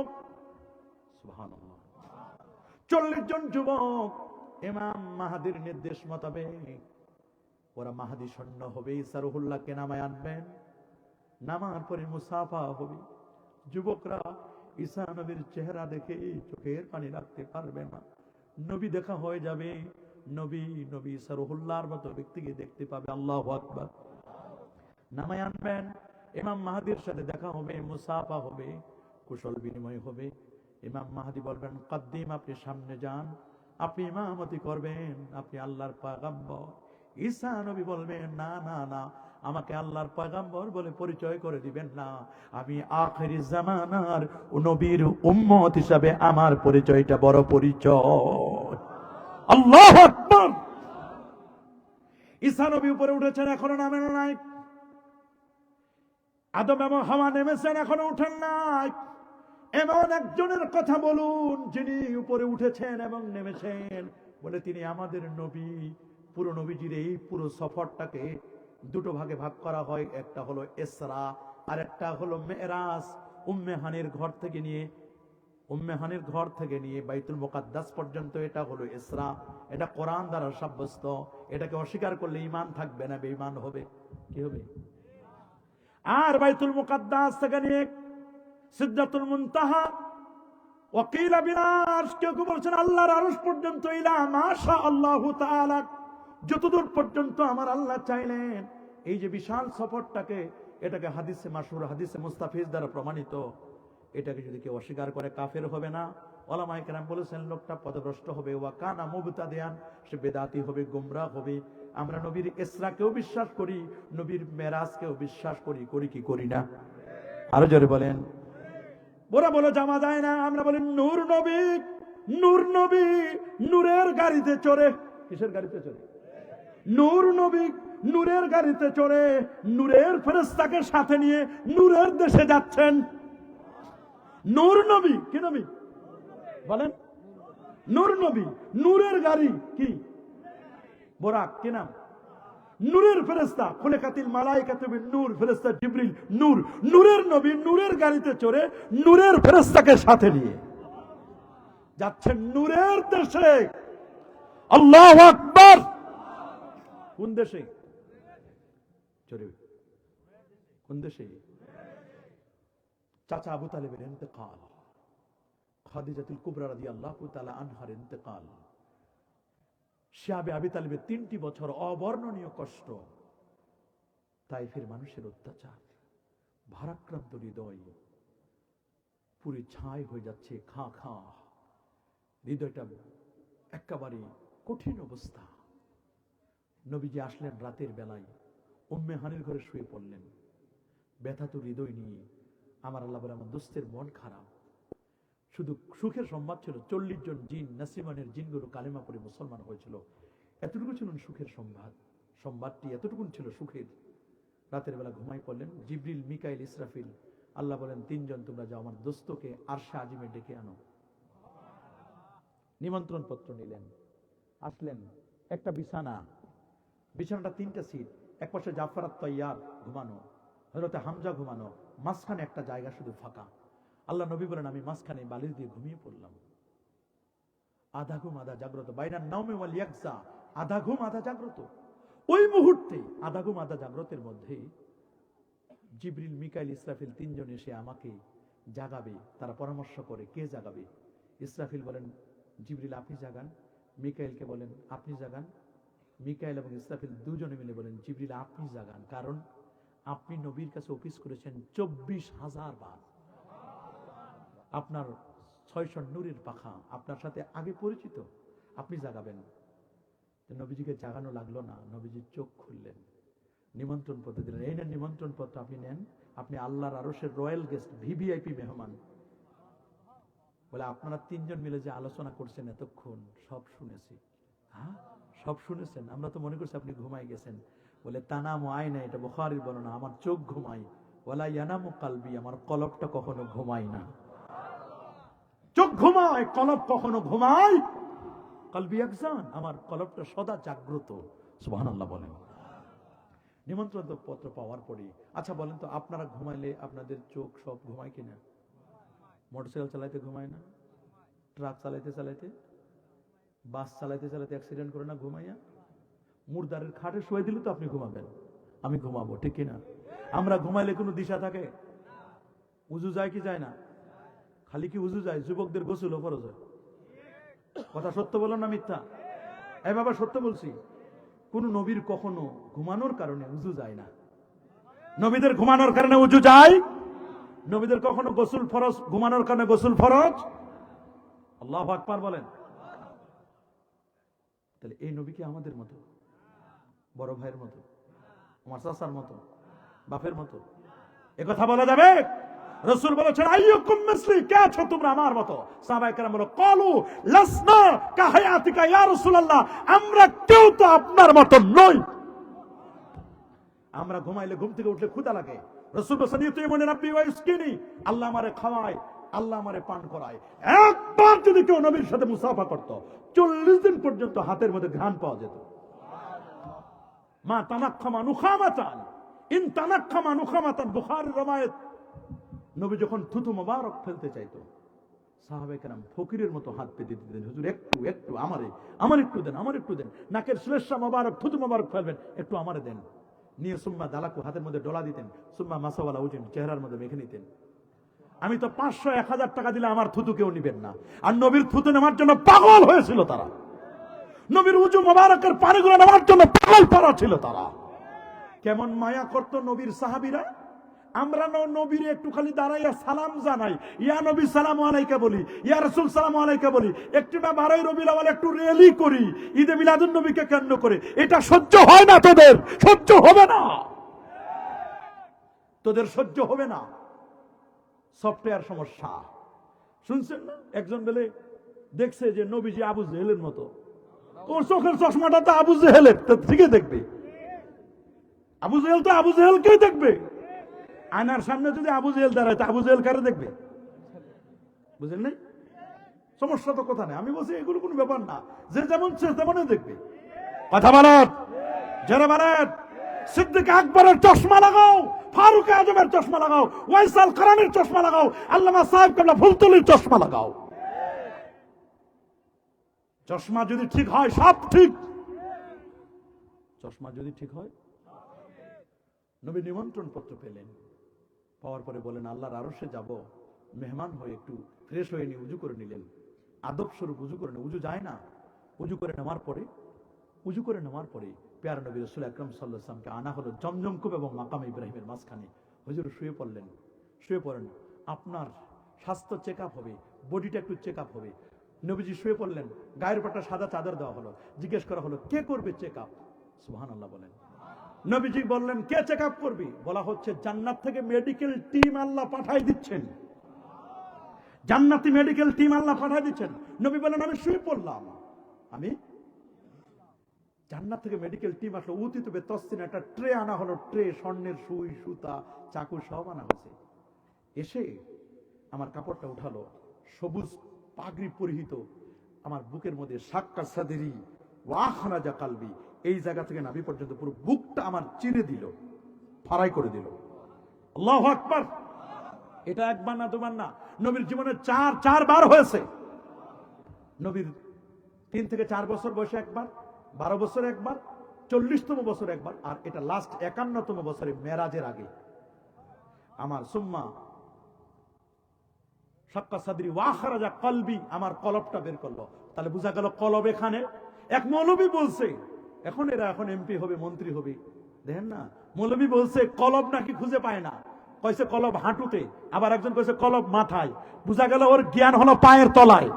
সুবহানাল্লাহ। 40 জন যুবক ইমাম মাহদীর নির্দেশ মোতাবেক ওরা মাহদী সৈন্য হবে, ঈসা রূহুল্লাহকে নামায় আনবেন। নামার পরে মুসাফা হবে, যুবকরা ঈসা নবীর চেহারা দেখে চোখের পানি রাখতে পারবে না। নবী দেখা হয়ে যাবে, নবী নবী ঈসা রুহুল্লাহর মতো ব্যক্তিকে দেখতে পাবে। আল্লাহু আকবার। নামায় আনবেন, ইমাম মাহদির সাথে দেখা হবে, মুসাফা হবে, কুশল বিনিময় হবে। ইমাম মাহদি বলবেন, কাদ্দিম, আপনি সামনে যান, আপনি ইমামতি করবেন, আপনি আল্লাহর পয়গম্বর। ঈসা নবী বলবেন, না না না, আমাকে আল্লাহর পয়গম্বর বলে পরিচয় করে দিবেন না, আমি আখিরি জামানার নবীর উম্মত হিসাবে আমার পরিচয়টা বড় পরিচয়। আল্লাহু আকবার। ঈসা নবী উপরে উঠেছেন, এখনো নামেন নাই। আদম এবং হাওয়া নেমেছেন, এখনো উঠেন নাই। এমন একজনের কথা বলুন যিনি উপরে উঠেছেন এবং নেমেছেন, বলে তিনি আমাদের নবী। পুরো নবীজির এই পুরো সফরটাকে দুটো ভাগে ভাগ করা হয়, একটা হলো ইসরা আর একটা হলো মেরাজ। উম্মে হানির ঘর থেকে নিয়ে বাইতুল মুকাদ্দাস পর্যন্ত এটা হলো ইসরা। এটা কোরআন দ্বারা সাব্যস্ত। এটাকে অস্বীকার করলে ঈমান থাকবে না, বেঈমান হবে। কি হবে? আর বাইতুল মুকাদ্দাস থেকে নিয়ে সিদরাতুল মুনতাহা, ওয়াকিলা বিল আরশ, কেউ কেউ বলছেন আল্লাহর আরশ পর্যন্ত, ইলা মাশা আল্লাহু তাআলা, যতদূর পর্যন্ত আমার আল্লাহ চাইলেন। এই যে বিশাল সফরটাকে, এটাকে হাদিসে মাশহুর, হাদিসে মুস্তাফিজ দ্বারা প্রমাণিত। এটাকে যদি কেউ অস্বীকার করে কাফের হবে না। উলামায়ে কেরাম বলেছেন লোকটা পথভ্রষ্ট হবে, ওয়া কানা মুবতাদিয়ান, সে বেদাতি হবে, গোমরাহ হবে। আমরা নবীর ইসরাকেও বিশ্বাস করি, নবীর মেরাজকেও বিশ্বাস করি, করি কি করি না? আরো জোরে বলেন। ওরা বলে জামা যায় না, আমরা বলি নূর নবী, নূর নবী নূরের গাড়িতে চড়ে। কিসের গাড়িতে চড়ে? নূর নবী নূরের গাড়িতে চড়ে নূরের ফেরেশতাকে সাথে নিয়ে নূরের দেশে যাচ্ছেন। নূর নবী কি নবী বলেন? নূর নবী, নূরের গাড়ি কি? বোরাক। কি নাম? নূরের ফেরেশতা। খুলিকাতিল মালায়েকাতু বিন নূর, ফেরেশতা জিবরিল নূর। নূরের নবী নূরের গাড়িতে চড়ে নূরের ফেরেশতাকে সাথে নিয়ে যাচ্ছেন নূরের দেশে। আল্লাহু আকবার। কোন দেশে চড়ে? কোন দেশে? চাচা আবু তালেবের ইন্তেকাল, খাদিজাতুল কুবরা রাদিয়াল্লাহু তাআলা আনহার ইন্তেকাল, শাবে আবি তালেবের 3টি বছর অবর্ণনীয় কষ্ট, তাইফের মানুষের অত্যাচার, ভারাক্রান্ত হৃদয়, পুরো ছাই হয়ে যাচ্ছে, খা খা হৃদয়টা একেবারে কঠিন অবস্থা। নবীজি আসলেন রাতের বেলায়, উম্মে হানির ঘরে শুয়ে পড়লেন, ব্যথাত হৃদয় নিয়ে। আমার আল্লাহ বলে, আমার দোস্তের মন খারাপ। শুধু সুখের সংবাদ ছিল, 40 জন জিন, নাসিমানের জিনগুলো কালেমা পড়ে মুসলমান হয়েছিল। এতটুকু ছিল সুখের সংবাদ। সংবাদটি এতটুকু ছিল সুখের। রাতের বেলা ঘুমাই পড়লেন। জিবরিল, মিকাইল, ইসরাফিল, আল্লাহ বলেন, 3 জন তোমরা যাও, আমার দোস্তকে আরশে আজিমে ডেকে আনো। নিমন্ত্রণ পত্র নিলেন, আসলেন। একটা বিছানাটা 3টা সিট, এক পাশে জাফর আত-তাইয়ার ঘুমানো, হযরতে হামজা ঘুমানো, মাঝখানে একটা জায়গা শুধু ফাঁকা। আল্লাহ নবী বলেন, আমি মাঝখানে বালিশ দিয়ে ঘুমিয়ে পড়লাম। আধা ঘুম আধা জাগ্রত, বাইনান নাওমি ওয়াল ইয়াকজা, আধা ঘুম আধা জাগ্রত। ওই মুহূর্তে আধা ঘুম আধা জাগ্রতের মধ্যে জিবরিল, মিকাইল, ইসরাফিল 3 জন এসে আমাকে জাগাবে। তারা পরামর্শ করে কে জাগাবে। ইসরাফিল বলেন, জিবরিল আপনি জাগান। মিকাইলকে বলেন আপনি জাগান। মিকাইল এবং ইসরাফিল 2 জনে মিলে বলেন, জিবরিল আপনি জাগান, কারণ আপনি নবীর কাছে অফিস করেছেন 24,000 বার। আপনার 600 নূরের পাখা আপনার সাথে আগে পরিচিত, আপনি জাগাবেন। নবীজিকে জাগানো লাগলো না। নবীজি চোখ খুললেন, নিমন্ত্রণ পত্র দিলেন, এই নেন নিমন্ত্রণ পত্র, আপনি নেন, আপনি আল্লাহর আরশের রয়্যাল গেস্ট, ভিভিআইপি মেহমান। বলে, আপনারা 3 জন মিলে যে আলোচনা করছেন এতক্ষণ সব শুনেছি। হ্যাঁ, সব শুনেছেন? আমরা তো মনে করছি আপনি ঘুমাই গেছেন। বলে, তানামু আয়না, এটা বুখারীর বর্ণনা, আমার চোখ ঘুমাই। ওয়ালা ইয়ানামু কলবি, আমার কলবটা কখনো ঘুমায় না। চোখ ঘুমায়, কলব কখনো ঘুমায়। কলবি ইয়াকজান, আমার কলবটা সদা জাগ্রত। সুবহানাল্লাহ বলেন। নিমন্ত্রণ পত্র পাওয়ার পরে, আচ্ছা বলেন তো, আপনারা ঘুমাইলে আপনাদের চোখ সব ঘুমায় কিনা? মোটরসাইকেল চালাইতে ঘুমায় না? ট্রাক চালাইতে চালাইতে, বাস চালাইতে চালাইতে অ্যাক্সিডেন্ট করে না ঘুমাইয়া? মুর্দারের খাটে শুয়ে দিলে তো আপনি ঘুমাবেন, আমি ঘুমাবো, ঠিক কিনা? আমরা ঘুমাইলে কোনো দিশা থাকে? উজু যায় কি যায় না? খালি কি উজু যায়, যুবকদের গোসলও ফরজ হয়। কথা সত্য বলো না মিথ্যা? এই বাবা সত্য বলছি। কোন নবীর কখনো ঘুমানোর কারণে উজু যায় না। নবীদের ঘুমানোর কারণে উজু যায়। নবীদের কখনো গোসল ফরজ, ঘুমানোর কারণে গোসল ফরজ। আল্লাহু আকবার বলেন। তাহলে এই নবী কি আমাদের মতো? বড় ভাইয়ের মতো, আমার চাচার মতো, বাপের মতো? এ কথা বলা যাবে? রাসূল বলেছেন আইয়ুকুম মিসলি, কে আছো তোমরা আমার মতো? সাহাবায়ে কেরাম বলল ক্বালু লাসনা কাহায়াতিকা ইয়া রাসূলুল্লাহ, আমরা কেউ তো আপনার মতো নই। আমরা ঘুমাইলে, ঘুম থেকে উঠলে ক্ষুধা লাগে। রাসূল বলেছেন ইউতিমুনি রাব্বি ওয়া ইসকিনি, আল্লাহ আমারে খাওয়ায়, আল্লাহ আমারে পান করায়। একবার যদি কেউ নবীর সাথে মুসাফা করত, 40 দিন পর্যন্ত হাতের মধ্যে ঘ্রাণ পাওয়া যেত। মা তানাক্খামা নুখামাতান ইন তানাক্খামা নুখামাতান, বুখারীর রওয়ায়াত। নবী যখন থুতু মোবারক ফেলতে চাইতো, সাহাবায়ে কেরাম ফকিরের মতো হাত পেতে দিতেন, হুজুর একটু একটু আমার একটু দেন, আমার একটু দেন। নাকের শ্লেষ্মা মোবারক, থুতু মোবারক ফেলবেন, একটু আমারে দেন। নিয়ে সুম্মা দালাকু, হাতের মধ্যে ডলা দিতেন, সুম্মা মাসাওয়ালা উজুন, চেহারার মধ্যে মেখে নিতেন। আমি তো 500-1000 টাকা দিলে আমার থুতু কেউ নিবেন না, আর নবীর থুতু নেওয়ার জন্য পাগল হয়েছিল তারা। নবীর উজু মোবারকের পানিগুলো নেওয়ার জন্য পাগল পারা ছিল তারা। কেমন মায়া করত নবীর সাহাবীরা। আমরা নবীর একটু খালি দাঁড়াইয়া সালাম জানাই, ইয়া নবী সালামু আলাইকা বলি, ইয়া রাসূল সালামু আলাইকা বলি, একটু বা 12 রবিউল আউয়াল একটু র্যালি করি ঈদে মিলাদুন নবীকে কেন্দ্র করে। এটা সহ্য হয় না তোদের, সহ্য হবে না, তোদের সহ্য হবে না। সফটওয়্যার সমস্যা। শুনছেন না, একজন বলে দেখছে যে নবীজি আবু জেহেলের মতো। ওর চোখের চশমাটা তো আবু জেহেলের, তো ঠিকই দেখবে। আবু জেহেল তো আবু জেহেলকেই দেখবে। আয়নার সামনে যদি আবু জেহেল দাঁড়ায়, তো আবু জেহেল কারে দেখবে? বুঝলেন নাই? সমস্যা তো কথা নেই। আমি বলছি এগুলো কোনো ব্যাপার না, যে যেমন সে তেমনই দেখবে। কথা বলেন, যারা বলেন সিদ্দিক আকবরের চশমা লাগাও, ফারুক আজমের চশমা লাগাও, ওয়াইসাল কারানের চশমা লাগাও, আল্লামা সাহেব কাবলা ফুলতলির চশমা লাগাও। চশমা যদি ঠিক হয় সব ঠিক। চশমা যদি ঠিক হয়। নবী নিমন্ত্রণ পত্র পেলেন, পাওয়ার পরে বলেন আল্লাহর আরশে যাব, মেহমান হয়ে একটু ফ্রেশ হয়ে নিয়ে উজু করে নিলেন। আদব স্বরূপ উজু করে উজু যায় না। উজু করে নেওয়ার পরে পেয়ারা নবী রাসূল আকরাম সাল্লাল্লাহু আলাইহি ওয়াসাল্লামকে আনা হলো জমজম কূপ এবং মাকাম ইব্রাহিমের মাঝখানে। হুজুর শুয়ে পড়েন, আপনার স্বাস্থ্য চেক আপ হবে, বডিটা একটু চেক আপ হবে। নবীজি শুয়ে পড়লেন, গায়ের উপর একটা সাদা চাদর দেওয়া হলো। জিজ্ঞেস করা হলো কে করবে চেক আপ? সুবহানাল্লাহ বলেন। নবীজি বললেন কে চেক আপ করবে? বলা হচ্ছে জান্নাত থেকে মেডিকেল টিম আল্লাহ পাঠাই দিচ্ছেন। জান্নাতি মেডিকেল টিম আল্লাহ পাঠাই দিচ্ছেন। নবী বলেন আমি শুয়ে পড়লাম, আমি জান্নাত থেকে মেডিকেল টিম আসলো। উতিত বেতসিন একটা ট্রে আনা হলো, ট্রে স্বর্ণের সুই সুতা চাকু সব আনা হয়েছে। এসে আমার কাপড়টা উঠালো, সবুজ পাগড়ি পরিহিত, আমার বুকের মধ্যে সাক্কা সাদেরি ওয়াখরাজা কালবি, এই জায়গা থেকে নাভি পর্যন্ত পুরো বুকটা আমার চিরে দিল, ফারাই করে দিল। আল্লাহু আকবার। এটা একবার না দুবার না, নবীর জীবনে চারবার হয়েছে। নবীর 3 থেকে 4 বছর বয়সে একবার, 12 বছরে একবার, 40তম বছরে একবার, আর এটা লাস্ট 51তম বছরে মেরাজের আগে। আমার সুম্মা সাক্কা সাদরি ওয়াখরাজা কলবি, আমার কলবটা বের করলো। তাহলে বোঝা গেল কলব এখানে। এক মৌলবী বলছে, এখন এমপি হবে, মন্ত্রী হবে, দেখেন না, মৌলবী বলছে কলব নাকি খুঁজে পায় না, কইছে কলব হাঁটুতে, আবার একজন কইছে কলব মাথায়। বোঝা গেল ওর জ্ঞান হলো পায়ের তলায়।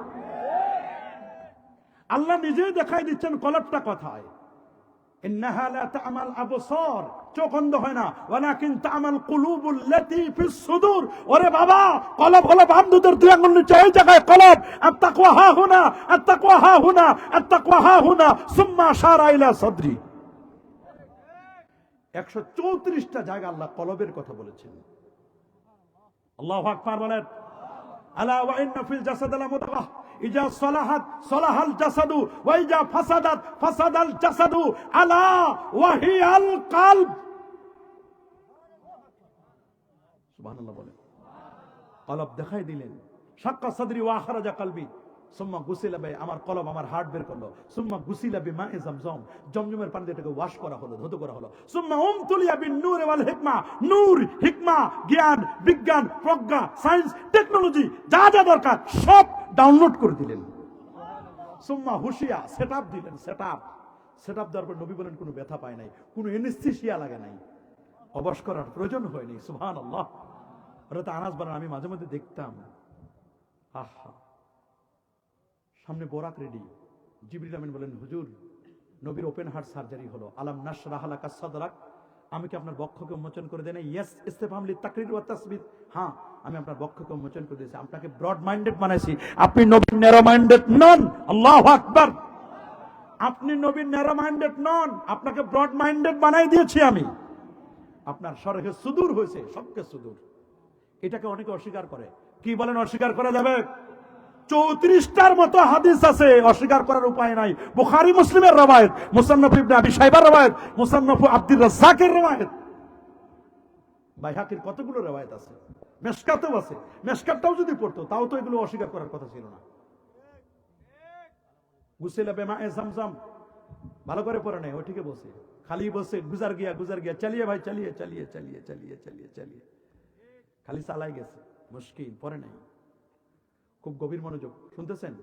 আল্লাহ নিজেই দেখাই দিচ্ছেন কলবটা কোথায়। ইন্নাহা লা তা'মাল আবসার, চোখ অন্ধ হয় না, ওয়ালাকিন তা'মাল কুলুবুল লাতী ফিস সুদূর। ওরে বাবা, কলব হলো বামদুদের দুই আঙ্গুল নিচে এই জায়গায় কলব। আত-তাকওয়া হা হুনা, আত-তাকওয়া হা হুনা, আত-তাকওয়া হা হুনা, সুম্মা আশারা ইলা সাদরি। 134টা জায়গা আল্লাহ কলবের কথা বলেছেন। আল্লাহু আকবার বলেন। আলা ওয়া ইন্না ফিল জাসাদি লামুদগাহ ইজা সালাহাত সালাহাল জাসাদু ওয়া ইজা ফাসাদাত ফাসাদাল জাসাদু আলা ওয়া হিয়াল কলব। সুবহানাল্লাহ বলেন। কলব দেখাই দিলেন। সাক্কা সাদরি ওয়া আখরাজা কলবি, সুম্মা গুসিলা বে, আমার কলব আমার হার্ট বের করলো, সুম্মা গুসিলা বিমায়ে জামজাম, জমজমের পানি দিয়ে এটাকে ওয়াশ করা হলো, ধৌত করা হলো, সুম্মা উমতুলিয়া বিন নূর ওয়াল হিকমা, নূর, হিকমা, জ্ঞান, বিজ্ঞান, প্রজ্ঞা, সায়েন্স, টেকনোলজি, যা যা দরকার সব ডাউনলোড করে দিলেন। সুম্মা হুশিয়া, সেটআপ দিলেন, সেটআপ দেওয়ার পর নবী বলেন কোনো ব্যথা পায় নাই, কোনো এনেস্থেসিয়া লাগে নাই, অবশ করার প্রয়োজন হয়নি। সুবহানাল্লাহ। হযরত আনাস বলেন আমি মাঝে মধ্যে দেখতাম, আহা, সামনে বোরাক রেডি, জিবরিল আমিন বলেন হুজুর নবীর ওপেন হার্ট সার্জারি হলো, আলাম নাশরাহ লাকা সাদরাক, আমি কি আপনার বক্ষকে উন্মোচন করে দেই না? ইয়েস, ইস্তেফহাম লিতাকরির ওয়া তাসবিত, হ্যাঁ আমি আপনার বক্ষকে উন্মোচন করে দিয়েছি, আপনাকে ব্রড মাইন্ডেড বানাইছি, আপনি নবী ন্যারো মাইন্ডেড নন। আল্লাহু আকবার। আপনি নবী ন্যারো মাইন্ডেড নন, আপনাকে ব্রড মাইন্ডেড বানাই দিয়েছি আমি। আপনার শরহে সুদূর হয়েছে, সবকে সুদূর। এটাকে অনেকে অস্বীকার করে। কি বলেন অস্বীকার করা যাবে? 34টার মতো হাদিস আছে, অস্বীকার করার উপায় নাই। বুখারী মুসলিমের রওয়ায়াত, মুসান্নাফ ইবনে আবি শাইবার রওয়ায়াত, মুসান্নাফ আব্দুর রাজ্জাকের রওয়ায়াত, বাইহাকির কতগুলো রওয়ায়াত আছে, মিশকাতেও আছে। মিশকাতটাও যদি পড়তো তাও তো এগুলো অস্বীকার করার কথা ছিল না। গুসিলা বিমায়ে জামজাম ভালো করে পড়ে নাই, ওইটিকে বসে খালি বসে গুজার গিয়া চালিয়ে ভাই চালিয়ে খালি চালাই গেছে, মুশকিল, পড়ে নাই। খুব গভীর মনোযোগ, শুনতেছেন?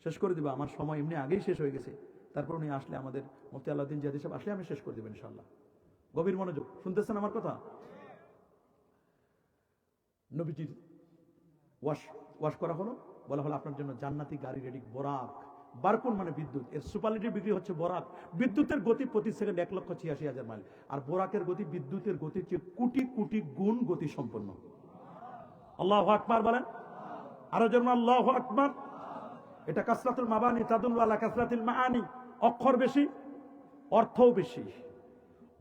শেষ করে দিব, আমার সময় এমনি আগেই শেষ হয়ে গেছে, তারপর উনি আসলে আমাদের মুফতি আলাউদ্দিন জিয়াদি সাহেব আসলে আমি শেষ করে দেব ইনশাআল্লাহ। গভীর মনোযোগ, শুনতেছেন আমার কথা? নবীজির ওয়াশ করা হলো, বলা হলো আপনার জন্য জান্নাতি গাড়ি রেডি, বোরাক, বারকুন মানে বিদ্যুৎ, এর সুপারলেটিভ ডিগ্রি হচ্ছে বোরাক। বিদ্যুতের গতি প্রতি সেকেন্ড 1,86,000 মাইল, আর বোরাকের গতি বিদ্যুতের গতির চেয়ে কোটি কোটি গুণ গতি সম্পন্ন। আল্লাহু আকবার বলেন, আরো জন্য আল্লাহু আকবার। এটা কাসরাতুল মাবানি তাদুল্লু আলা কাসরাতিল মাআনি, অক্ষর বেশি অর্থও বেশি।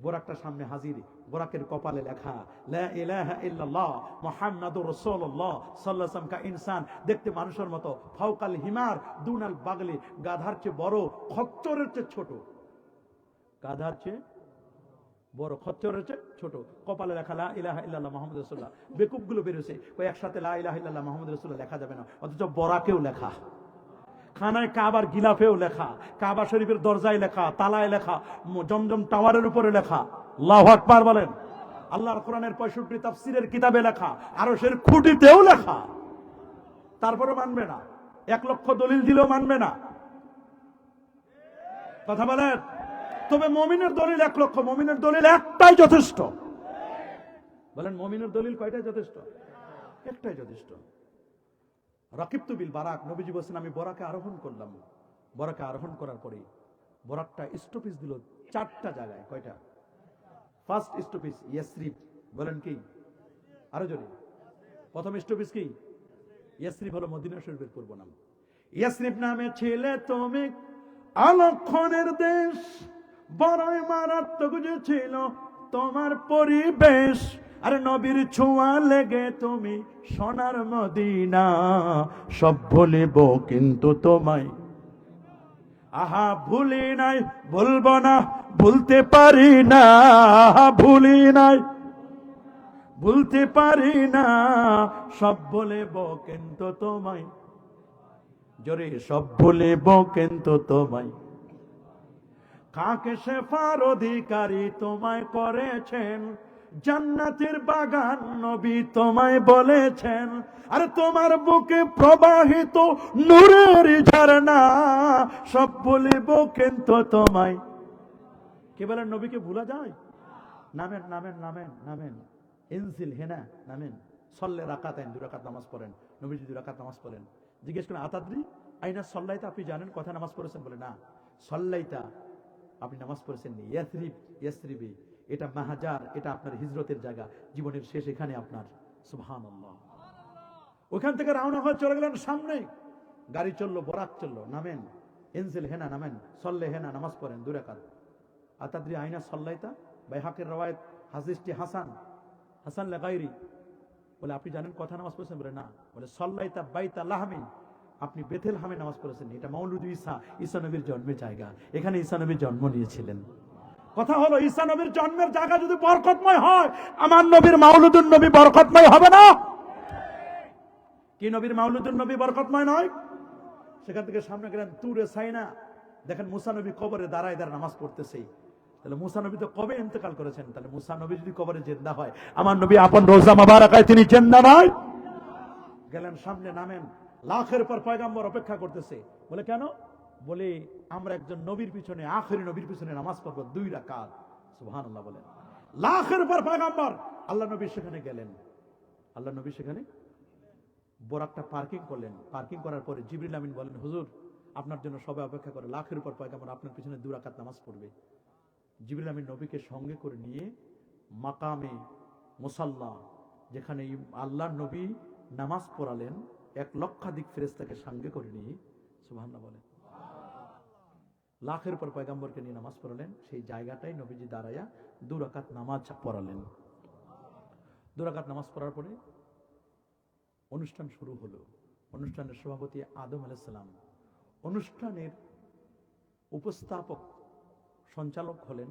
বোরাকটা সামনে হাজির, বোরাকের কপালে লেখা লা ইলাহা ইল্লাল্লাহ মুহাম্মাদুর রাসূলুল্লাহ সাল্লাল্লাহু আলাইহি ওয়াসাল্লাম কা ইনসান, দেখতে মানুষের মতো, ফাওকাল হিমার দুনাল বাগলি, গাধার চেয়ে বড়, খচ্চরের চেয়ে ছোট, গাধার চেয়ে বড়, খচ্চরের চেয়ে ছোট, কপালে লেখা লা ইলাহা ইল্লাল্লাহ মুহাম্মাদুর রাসূলুল্লাহ। বেকুবগুলো বেরোছে ওই একসাথে লা ইলাহা ইল্লাল্লাহ মুহাম্মাদুর রাসূলুল্লাহ লেখা যাবে না, অথচ বোরাকেও লেখা, খানায় কাবার গিলাফেও লেখা, কাবা শরীফের দরজায় লেখা, তালায় লেখা, জমজম টাওয়ারের উপরে লেখা। আল্লাহু আকবার বলেন। আল্লাহর কোরআনের 65 তাফসীরের কিতাবে লেখা, আরশের খুঁটিতেও লেখা। তারপরে মানবে না, 1 লক্ষ দলিল দিলেও মানবে না। কথা বলেন। তবে মুমিনের দলিল 1 লক্ষ, মুমিনের দলিল একটাই যথেষ্ট। বলেন মুমিনের দলিল কয়টাই যথেষ্ট? একটাই যথেষ্ট। রাকিবতু বিল বারাক, নবীজি বলেন আমি বরাকে আরোহণ করলাম। বরাকে আরোহণ করার পরে বরাকটা স্টপেজ দিল 4টা জায়গায়। কয়টা? First stoppage Yathrib. বলেন কি? আরো জোরে। প্রথম স্টপেজ কি? ইয়াসরিব হলো মদিনা শরীফের পূর্ব নাম। ইয়াসরিব নামে ছেলে তুমি অলক্ষণের দেশ, বড়ই মারাত্মক যে ছিল তোমার পরিবেশ, আর নবীর ছোঁয়া লেগে তুমি সোনার মদিনা, সব ভুলিব কিন্তু তোমায়, আহা ভুলি নাই ভুলব না, ভুলতে পারি না, ভুলি নাই ভুলতে পারি না, সব ভুলিব কিন্তু তোমায়, জোরে সব ভুলিব কিন্তু তোমায়। কাকে শেফার অধিকারী তোমায় করেছেন, জান্নাতের বাগান নবী তোমায় বলেছেন, আর তোমার বুকে প্রবাহিত নূরের ঝর্ণা, সব বলিব কিন্তু তোমায়। কে বলেন নবীকে ভুলা যায়? নামেন নামেন নামেন নামেন, ইনজিল হেনা নামেন, সল্লে রাকাতাইন, 2 রাকাত নামাজ পড়েন, নবীজি 2 রাকাত নামাজ পড়েন। জিজ্ঞেস করেন আতাদ্রি আইনা সল্লাইতা, আপনি জানেন কথা নামাজ পড়েছেন? বলে না। সল্লাইতা, আপনি নামাজ পড়েছেন নি। ইয়াসরিব, ইয়াসরিবি, এটা মাহাজার, এটা আপনার হিজরতের জায়গা, জীবনের শেষ এখানে আপনার। সুবহানাল্লাহ। ওখান থেকে রওনা হয়ে চলে গেলেন সামনে, গাড়ি চললো, বরাক চললো, নামেন, ইনজিল হেনা নামেন, সল্লে হেনা নামাজ পড়েন 2 রাকাত। আতাদ্রি আইনা সল্লাইতা, বাইহাকের রওয়ায়াত, হাদিসটি হাসান, হাসান লাগাইরি। বলে আপনি জানেন কথা নামাজ পড়েছেন? বলে না। বলে সল্লাইতা বাইতা লাহমিন, আপনি বেথেলহামে নামাজ পড়েছেন। এটা মাউলুদ ঈসা, ঈসা নবীর জন্মের জায়গা, এখানে ঈসা নবীর জন্ম নিয়েছিলেন। কথা হলো ঈসা নবীর জন্মের জায়গা যদি বরকতময় হয়, আমার নবীর মাউলুদুন নবী বরকতময় হবে না? কি নবীর মাউলুদুন নবী বরকতময় নয়? সেখান থেকে সামনে গেলেন তুরে সাইনা, দেখেন মুসা নবী কবরে দাঁড়ায় নামাজ পড়তেছে। তাহলে মুসা নবী তো কবে ইন্তেকাল করেছেন? তাহলে মুসা নবী যদি কবরে জিন্দা হয়, আমার নবী আপন রোজা মুবারাকায় তিনি জিন্দা নয়? গেলেন সামনে, নামেন, লাখের পর পয়গম্বর অপেক্ষা করতেছে। বলে কেন? বলে আমরা একজন নবীর পিছনে, আখেরি নবীর পিছনে নামাজ পড়বো 2 রাকাত। সুবহানাল্লাহ বলেন। লাখের পর পয়গম্বর, আল্লাহ নবী সেখানে গেলেন। আল্লাহ নবী সেখানে বোরাকটা পার্কিং করলেন। পার্কিং করার পরে জিবরিল আমিন বলেন, হুজুর আপনার জন্য সবাই অপেক্ষা করে, লাখের উপর পয়গম্বর আপনার পিছনে 2 রাকাত নামাজ পড়বে। জিবরিল আমিন নবীকে সঙ্গে করে নিয়ে মাকামে মুসাল্লা, যেখানে আল্লাহর নবী নামাজ পড়ালেন, 1 লক্ষাধিক ফেরেশতাকে সঙ্গে করে নিয়ে, সুবহানাল্লাহ বলেন, লাখের উপর পয়গম্বরকে নিয়ে নামাজ পড়ালেন। সেই জায়গাটাই নবীজি দাঁড়ায়া 2 রাকাত নামাজ পড়ালেন। 2 রাকাত নামাজ পড়ার পরে অনুষ্ঠান শুরু হলো। অনুষ্ঠানের সভাপতি আদম আলাইহিস সালাম, অনুষ্ঠানের উপস্থাপক সঞ্চালক হলেন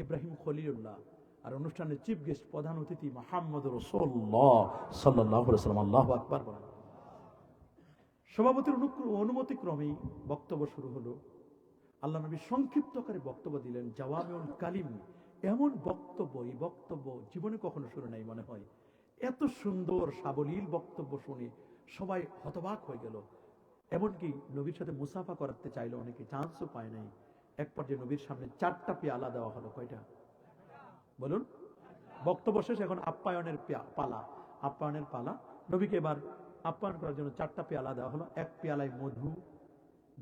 ইব্রাহিম খলিলুল্লাহ, আর অনুষ্ঠানের চিফ গেস্ট প্রধান অতিথি মুহাম্মদ রাসূলুল্লাহ সাল্লাল্লাহু আলাইহি ওয়াসাল্লাম। আল্লাহু আকবার বলেন। সভাপতির অনুমতি ক্রমেই বক্তব্য শুরু হলো। আল্লাহ নবী সংক্ষিপ্ত করে বক্তব্য দিলেন, জাওয়ামিউল কালিম। এমন বক্তব্য, এই বক্তব্য জীবনে কখনো শুনে নাই মনে হয়। এত সুন্দর সাবলীল বক্তব্য শুনে সবাই হতবাক হয়ে গেল। এমনকি নবীর সাথে মুসাফা করাতে চাইলো অনেকে, চান্সও পায় নাই। এক পর্যায়ে নবীর সামনে 4টা পেয়ালা দেওয়া হলো। কয়টা বলুন? বক্তব্য শেষ, এখন আপ্যায়নের পালা। আপ্যায়নের পালা। নবীকে এবার আপ্যায়ন করার জন্য 4টা পেয়ালা দেওয়া হলো। 1 পেয়ালায় মধু,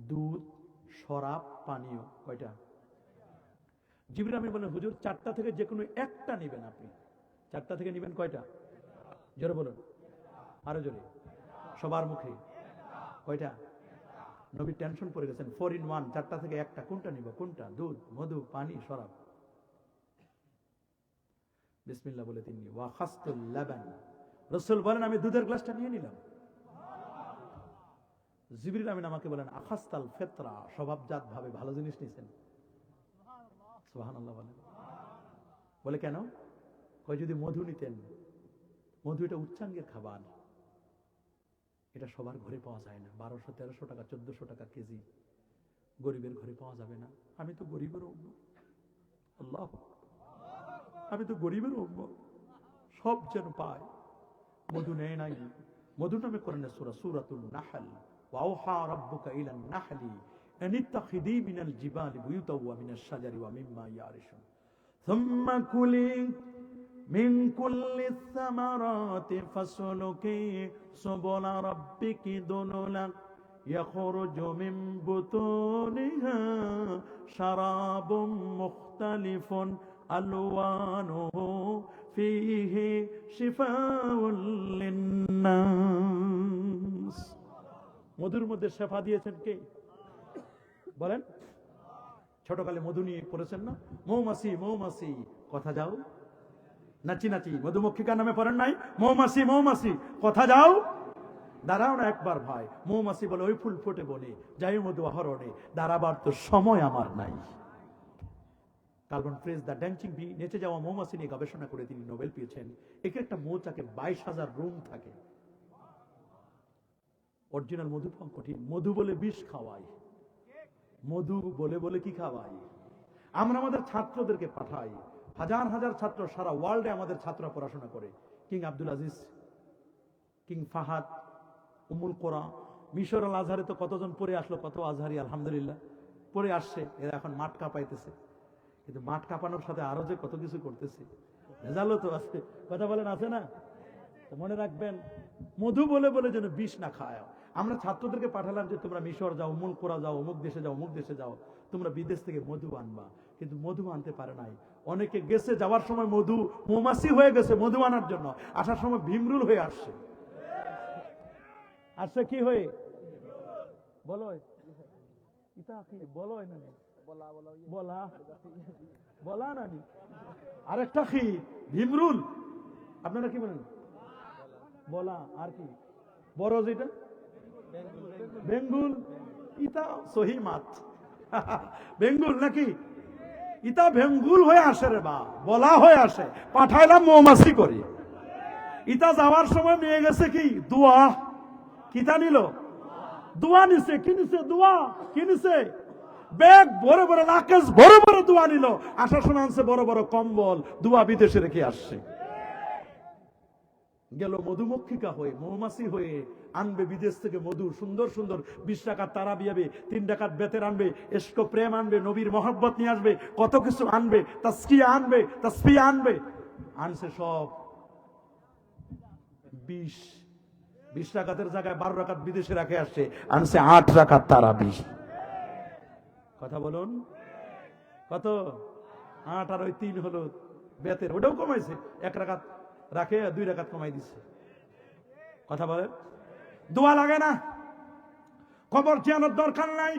দুধ, শরাব, পানীয়। কয়টা? জিবরিল আমিন বলেন, হুজুর 4টা থেকে যে কোনো একটা নেবেন আপনি। 4টা থেকে নেবেন কয়টা? জোরে বলুন, আরো জোরে, সবার মুখে। কয়টা? নবী টেনশন পড়ে গেছেন। 4 in 1, 4টা থেকে একটা। কোনটা নিব? কোনটা? দুধ, মধু, পানি, শরাব। বিসমিল্লাহ বলে তিনি ওয়া খাসতুল লাবান, রাসূল বলেন আমি দুধের গ্লাসটা নিয়ে নিলাম। জিবরিল আমিন আমাকে বলেন, আখাস্তাল ফিতরা, স্বভাবজাত ভাবে ভালো জিনিস নিছেন। সুবহানাল্লাহ বলেন। বলে কেন? কই যদি মধু নিতেন। মধু এটা উচ্চাঙ্গের খাবার, এটা সবার ঘরে পাওয়া যায় না। 1200-1300 টাকা, 1400 টাকা কেজি। গরিবের ঘরে পাওয়া যাবে না। আমি তো গরিবের উম্মত। আল্লাহ, আমি তো গরিবের উম্মত, সব যেন পায়। মধু নেয় নাই। মধু নামে কোরআনের সূরা সূরাতুন নাহল, ওয়া আওহা রাব্বুকা ইলান নাহলি আন ইত্তাখিযী মিনাল জিবালি বুয়ুতাও ওয়া মিনাশ শাজারি ওয়া মিম্মা ইয়ারিশুন সুম্মা কুলি মিন কুল্লি সামারাতি ফাসলুকি সুবুলা রাব্বিকি দুলুলান ইয়াখরুজু মিন বুতুনিহা শারাবুম মুখতালিফুন আলওয়ানুহু ফীহি শিফাউল লিন্নাস। মধুর মধ্যে শেফা দিয়েছেন কে? বলেন। ছোটকালে মধু নিয়ে পড়েছেন না? মৌমাছি মৌমাছি কথা যাও, নাচি নাচি। মধুমক্ষিকা নামে পড়েন নাই? মৌমাছি মৌমাছি কথা যাও, দাঁড়াও না একবার ভাই। মৌমাছি বলে ওই ফুল ফোটে বনে, যাই মধু আহরণে, দাঁড়াবার তো সময় আমার নাই। Carbon phrase the dancing bee, নেচে যাওয়া মৌমাছি নিয়ে গবেষণা করে তিনি নোবেল পেয়েছেন। একে একটা মৌচাকে 22,000 রুম থাকে। অরিজিনাল মধু পাওয়া কঠিন। মধু বলে বিষ খাওয়াই, মধু বলে বলে কি খাওয়াই। আমরা আমাদের ছাত্রদেরকে পাঠাই, হাজার হাজার ছাত্র সারা ওয়ার্ল্ডে আমাদের ছাত্ররা পড়াশোনা করে। কিং আব্দুল আজিজ, কিং ফাহাদ, উম্মুল কোরা, মিশর আল আজহারে তো কতজন পড়ে আসলো, কত আজহারি আলহামদুলিল্লাহ পড়ে আসছে। এরা এখন মাঠ কাঁপাইতেছে, কিন্তু মাঠ কাঁপানোর সাথে আরো যে কত কিছু করতেছে, রেজাল্টও তো আছে। কথা বলেন, আছে না? তো মনে রাখবেন, মধু বলে বলে যেন বিষ না খায়। আমরা ছাত্রদেরকে পাঠালাম যে তোমরা মিশর যাও, উম্মুল কোরা যাও, অমুক দেশে যাও, অমুক দেশে যাও, তোমরা বিদেশ থেকে মধু আনবা। কিন্তু মধু আনতে পারে নাই। অনেকে গেছে, যাওয়ার সময় মধু মৌমাছি হয়ে গেছে মধু আনার জন্য, আসার সময় ভীমরুল হয়ে আসছে। আসছে কি হয়ে? বলো ইতা কি বলো না, বলা বলা নানি, আরেকটা কি ভীমরুল। আপনারা কি বলেন? বলা। আর কি বড় যেটা? বেঙ্গুল। ইতা সহি মাত বেঙ্গুল নাকি? ইতা বেঙ্গুল হয়ে আসে রে বা, বলা হয়ে আসে। পাঠাইলাম মৌমাছি করি। ইতা যাওয়ার সময় নিয়ে গেছে কি দোয়া। কিতা নিল? দোয়া নিছে, কি নিছে? দোয়া। কি নিছে? ব্যাগ ভরে ভরে, রাকেশ ভরে ভরে দোয়া নিল। আসার সময় আনছে বড় বড় কম্বল, দোয়া বিদেশে রেখে আসছে। গেল মধুমক্ষিকা হয়ে, মৌমাছি হয়ে, আনবে বিদেশ থেকে মধু, সুন্দর সুন্দর 20 টাকার তারা বিয়াবে, 3 টাকার বেতের আনবে, এসকো প্রেম আনবে, নবীর মহব্বত নিয়ে আসবে, কত কিছু আনবে, তাসকিয়া আনবে, তাসবিহ আনবে। আনছে সব 20 টাকাতের জায়গায় 12 টাকাত বিদেশে রাখে আসছে। আনছে 8 টাকার তারা 20। কথা বলুন, কত? 8 আর ওই 3 হলো বেতের, ওটাও কমাইছে। 1 টাকাত রাখে 2 টাকাত কমাই দিচ্ছে। কথা বলেন, দোয়া লাগে না? কবর জিয়ারত দরকার নাই।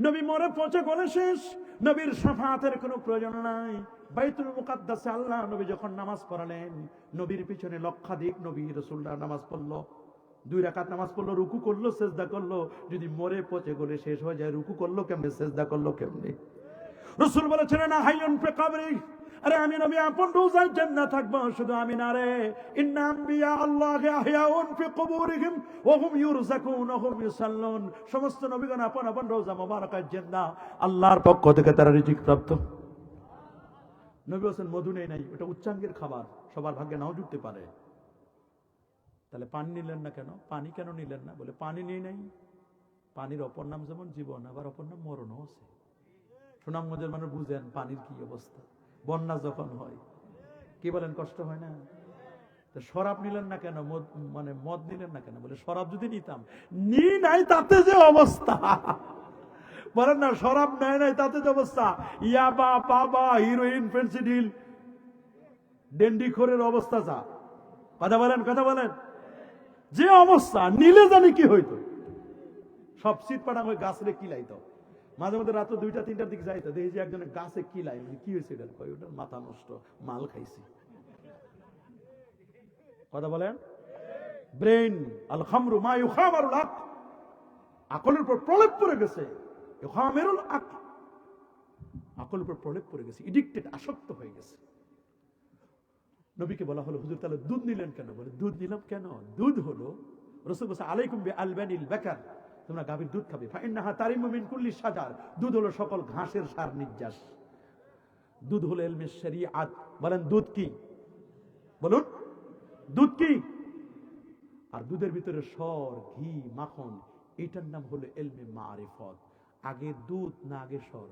নবী মরে পচে গলে শেষ, নবীর শাফাআতের কোনো প্রয়োজন নাই। বাইতুল মুকাদ্দাসে আল্লাহ নবী যখন নামাজ পড়ালেন, নবীর পিছনে লক্ষাধিক নবী রাসূলরা নামাজ পড়লো। 2 রাকাত নামাজ পড়লো, রুকু করলো, সেজদা করলো। যদি মরে পচে গলে শেষ হয়ে যায়, রুকু করলো কেমনে, সেজদা করলো কেমনে? রাসূল বলেছিলেন, হাইয়ুন ফি কবরি, আরে আমি নবী আপন রোজায় জান্নাত থাকবো, শুধু আমি না রে। ইন্না আম্বিয়া আল্লাহি আহয়াউন ফি কুবুরিহিম ওয়া হুম ইউরযাকুন ওয়া হুম ইউসাল্লুন। সমস্ত নবীগণ আপন আপন রোজা মোবারকায় জান্নাত, আল্লাহর পক্ষ থেকে তারা রিজিক প্রাপ্ত। নবী বলেন মধু নেই নাই, ওটা উচ্চাঙ্গের খাবার, সবার ভাগ্যে নাও জুটতে পারে। তাহলে পানি নিলেন না কেন? পানি কেন নিলেন না? বলে পানি নেই নাই। পানির অপর নাম যেমন জীবন, আবার অপর নাম মরণও আছে। সুনামগঞ্জের মানুষ বুঝেন পানির কি অবস্থা। বন্যা যখন হয়, কি বলেন, কষ্ট হয় না? শরাব নিলেন না কেন? মানে মদ নিলেন না কেন? বলে শরাব যদি নিতাম, নি নাই তাতে যে অবস্থা। বলেন না, শরাব নেয় নাই তাতে যে অবস্থা। ইয়াবা, বাবা, হিরোইন, ফেন্সিডিল, ডেন্ডিখোরের অবস্থা যা। কথা বলেন, কথা বলেন, যে অবস্থা, নিলে জানি কি হইতো। সব শীত পাড়া ওই গাছরে কিলাইতো। মাঝে মধ্যে রাত 2টা 3টার দিকে যাইতো, দেখি যে একজনের গাছে কিলাই। কি হয়েছে? ওটার মাথা নষ্ট, মাল খাইছি। কথা বলেন, ব্রেন আল খামরু মা ইউখামারুল আক, আকলের উপর প্রলেপ পড়ে গেছে। ইউখামিরুল আক, আকলের উপর প্রলেপ পড়ে গেছে, এডিক্টেড, আসক্ত হয়ে গেছে। নবীকে বলা হলো, হুজুর তাহলে দুধ নিলেন কেন? বলে দুধ নিলাম কেন? দুধ হলো, রাসূল বলেছে আলাইকুম বি আলবানিল বাকার, তোমরা গাভীর দুধ খাবে। ফাইন্নাহা তারিমু মিন কুল্লি শাজার, দুধ হলো সকল ঘাসের সার নির্যাস। দুধ হলো ইলমে শরিয়াত। বলেন দুধ কি? বলুন দুধ কি? আর দুধের ভিতরে সর, ঘি, মাখন, এটার নাম হলো ইলমে মারিফত। আগে দুধ না আগে সর?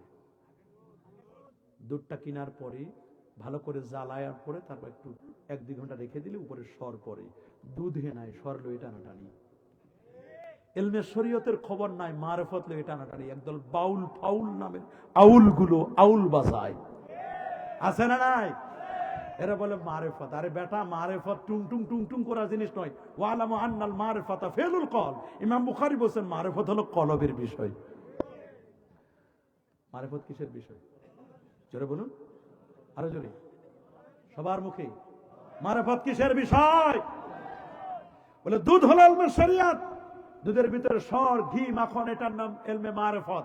দুধটা কেনার পরে ভালো করে জ্বালায়ার পরে তারপর একটু 1-2 ঘন্টা রেখে দিলে উপরে সর পরে। দুধ হে নাই, সর লই টানাটানি। ইলমে শরীয়তের খবর নাই, মারিফত লই টানাটানি। একদল বাউল ফাউল নামের আউল গুলো আউল বাজায়, আছে না নাই? এরা বলে মারিফত। আরে বেটা, মারিফত টুং টুং টুং টুং করার জিনিস নয়। ওয়ালামু আন্নাল মারিফাতা ফিলুল কলব। ইমাম বুখারী বলেন মারিফত হলো কলবের বিষয়। মারিফত কিসের বিষয়? জোরে বলুন, আরো জোরে, সবার মুখে। মারিফত কিসের বিষয়? বলে দুধ হলো ইলমে শরিয়াত। দুধের ভিতরে সর, ঘি, মাখন, এটার নাম ইলমে মারিফত।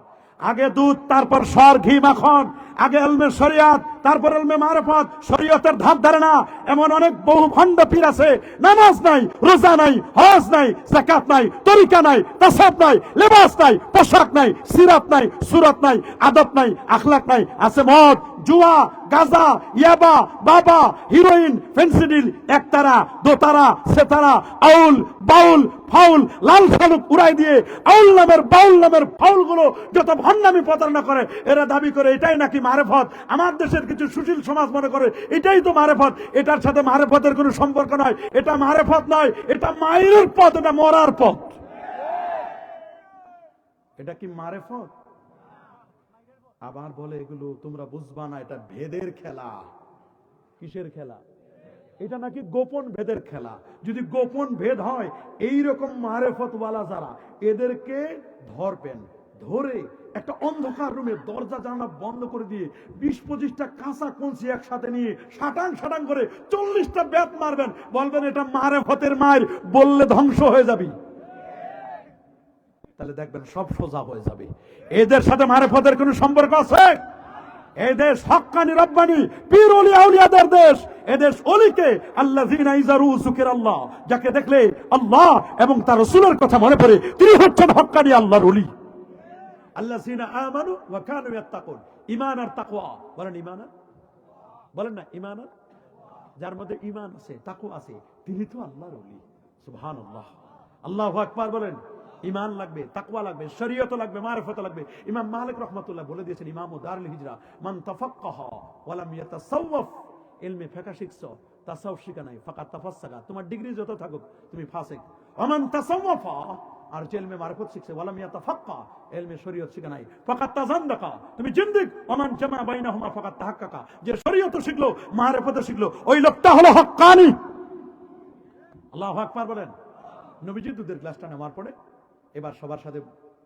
আগে দুধ, তারপর সর, ঘি, মাখন। আগে ইলমে শরিয়াত, তারপর ইলমে মারিফত। শরীয়তের ধার ধারে না এমন অনেক বহু ভণ্ড পীর আছে। নামাজ নাই, রোজা নাই, হজ নাই, যাকাত নাই, তরিকা নাই, তাসাউফ নাই, লেবাস নাই, পোশাক নাই, সিরাত নাই, সুরাত নাই, আদব নাই, আখলাক নাই। আছে মদ, জুয়া, গাঁজা, ইয়াবা, বাবা, হিরোইন, ফেন্সিডিল, একতারা, দোতারা, সেতারা, আউল, বাউল, ফাউল, লাল শালুক উড়াই দিয়ে আউল নামের বাউল নামের ফাউল গুলো যত ভণ্ডামি প্রতারণা করে, এরা দাবি করে এটাই নাকি মারিফত। আমার দেশের কিছু সুশীল সমাজ মনে করে এটাই তো মারিফত। এটার সাথে মারিফতের কোনো সম্পর্ক নয়। এটা মারিফত নয়, এটা মায়ের পথ, এটা মরার পথ। এটা কি মারিফত? আবার বলে এগুলো তোমরা বুঝবা না, এটা ভেদের খেলা। কিসের খেলা? এটা নাকি গোপন ভেদের খেলা। যদি গোপন ভেদ হয়, এইরকম মারিফতওয়ালা যারা, এদেরকে ধরবেন, ধরে একটা অন্ধকার রুমে দরজা জানালা বন্ধ করে দিয়ে 20-25টা কাঁচা কঞ্চি একসাথে নিয়ে সাটাং সাটাং করে 40টা বেত মারবেন, বলবেন এটা মারিফতের মায়ের, বললে ধ্বংস হয়ে যাবি। তাহলে দেখবেন সব সোজা হয়ে যাবে। এদের সাথে মারিফতের কোনো সম্পর্ক আছে? এই দেশ হক্কানি রব্বানি পীর ওলি আউলিয়াদের দেশ। এদেশ ওলিকে আল্লাযিনা ইযারু যুকিরাল্লাহ, যাকে দেখলে আল্লাহ এবং তার রাসূলের কথা মনে পড়ে, তিনি হচ্ছেন হক্কানি আল্লাহর ওলি। আল্লাযিনা আমানু ওয়া কানু ইয়াত্তাকুন, ঈমান আর তাকওয়া। বলেন ঈমান আর, বলেন না ঈমান আর। যার মধ্যে ঈমান আছে, তাকওয়া আছে, তিনি তো আল্লাহর ওলি। সুবহানাল্লাহ, আল্লাহু আকবার বলেন। ঈমান লাগবে, তাকওয়া লাগবে, শরীয়ত লাগবে, মারিফত লাগবে। ইমাম মালিক রাহমাতুল্লাহ বলে দিয়েছেন, ইমাম দারুল হিজরা, মান তাফাক্কাহা ওয়া লাম ইয়াতাসাওয়াফ, ইলমে ফিকহ শিখছো, তাসাউফ শিখা নাই, ফাকাত তাফাসসাকা, তোমার ডিগ্রি যত থাকুক তুমি ফাসিক। ওয়া মান তাসাওয়াফা, আর যে ইলমে মারিফত শিখছে, ওয়া লাম ইয়াতাফাক্কা, ইলমে শরীয়ত শিখা নাই, ফাকাত তাজান্দাকা, তুমি জিন্দিক। ওয়া মান জামা বাইনাহুমা ফাকাত তাহাক্কাকা, যে শরীয়ত শিখলো মারিফত শিখলো, ওই লোকটা হলো হক্কানি। আল্লাহু আকবার বলেন। নবীজি দুধের গ্লাসটা নেওয়ার পরে এবার সবার সাথে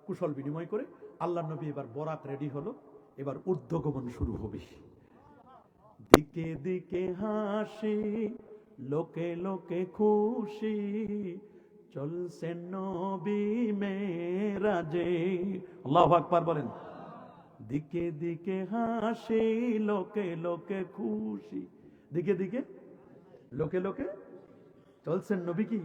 কুশল বিনিময় করে আল্লাহ নবী এবার বরাত রেডি হলো। এবার ঊর্ধ্বগমন শুরু হবে। দিকে দিকে হাসি, লোকে লোকে খুশি, চলছে নবী মেরাজে। আল্লাহু আকবার বলেন। দিকে দিকে হাসি, লোকে লোকে খুশি, দিকে দিকে লোকে লোকে চলছেন নবী কি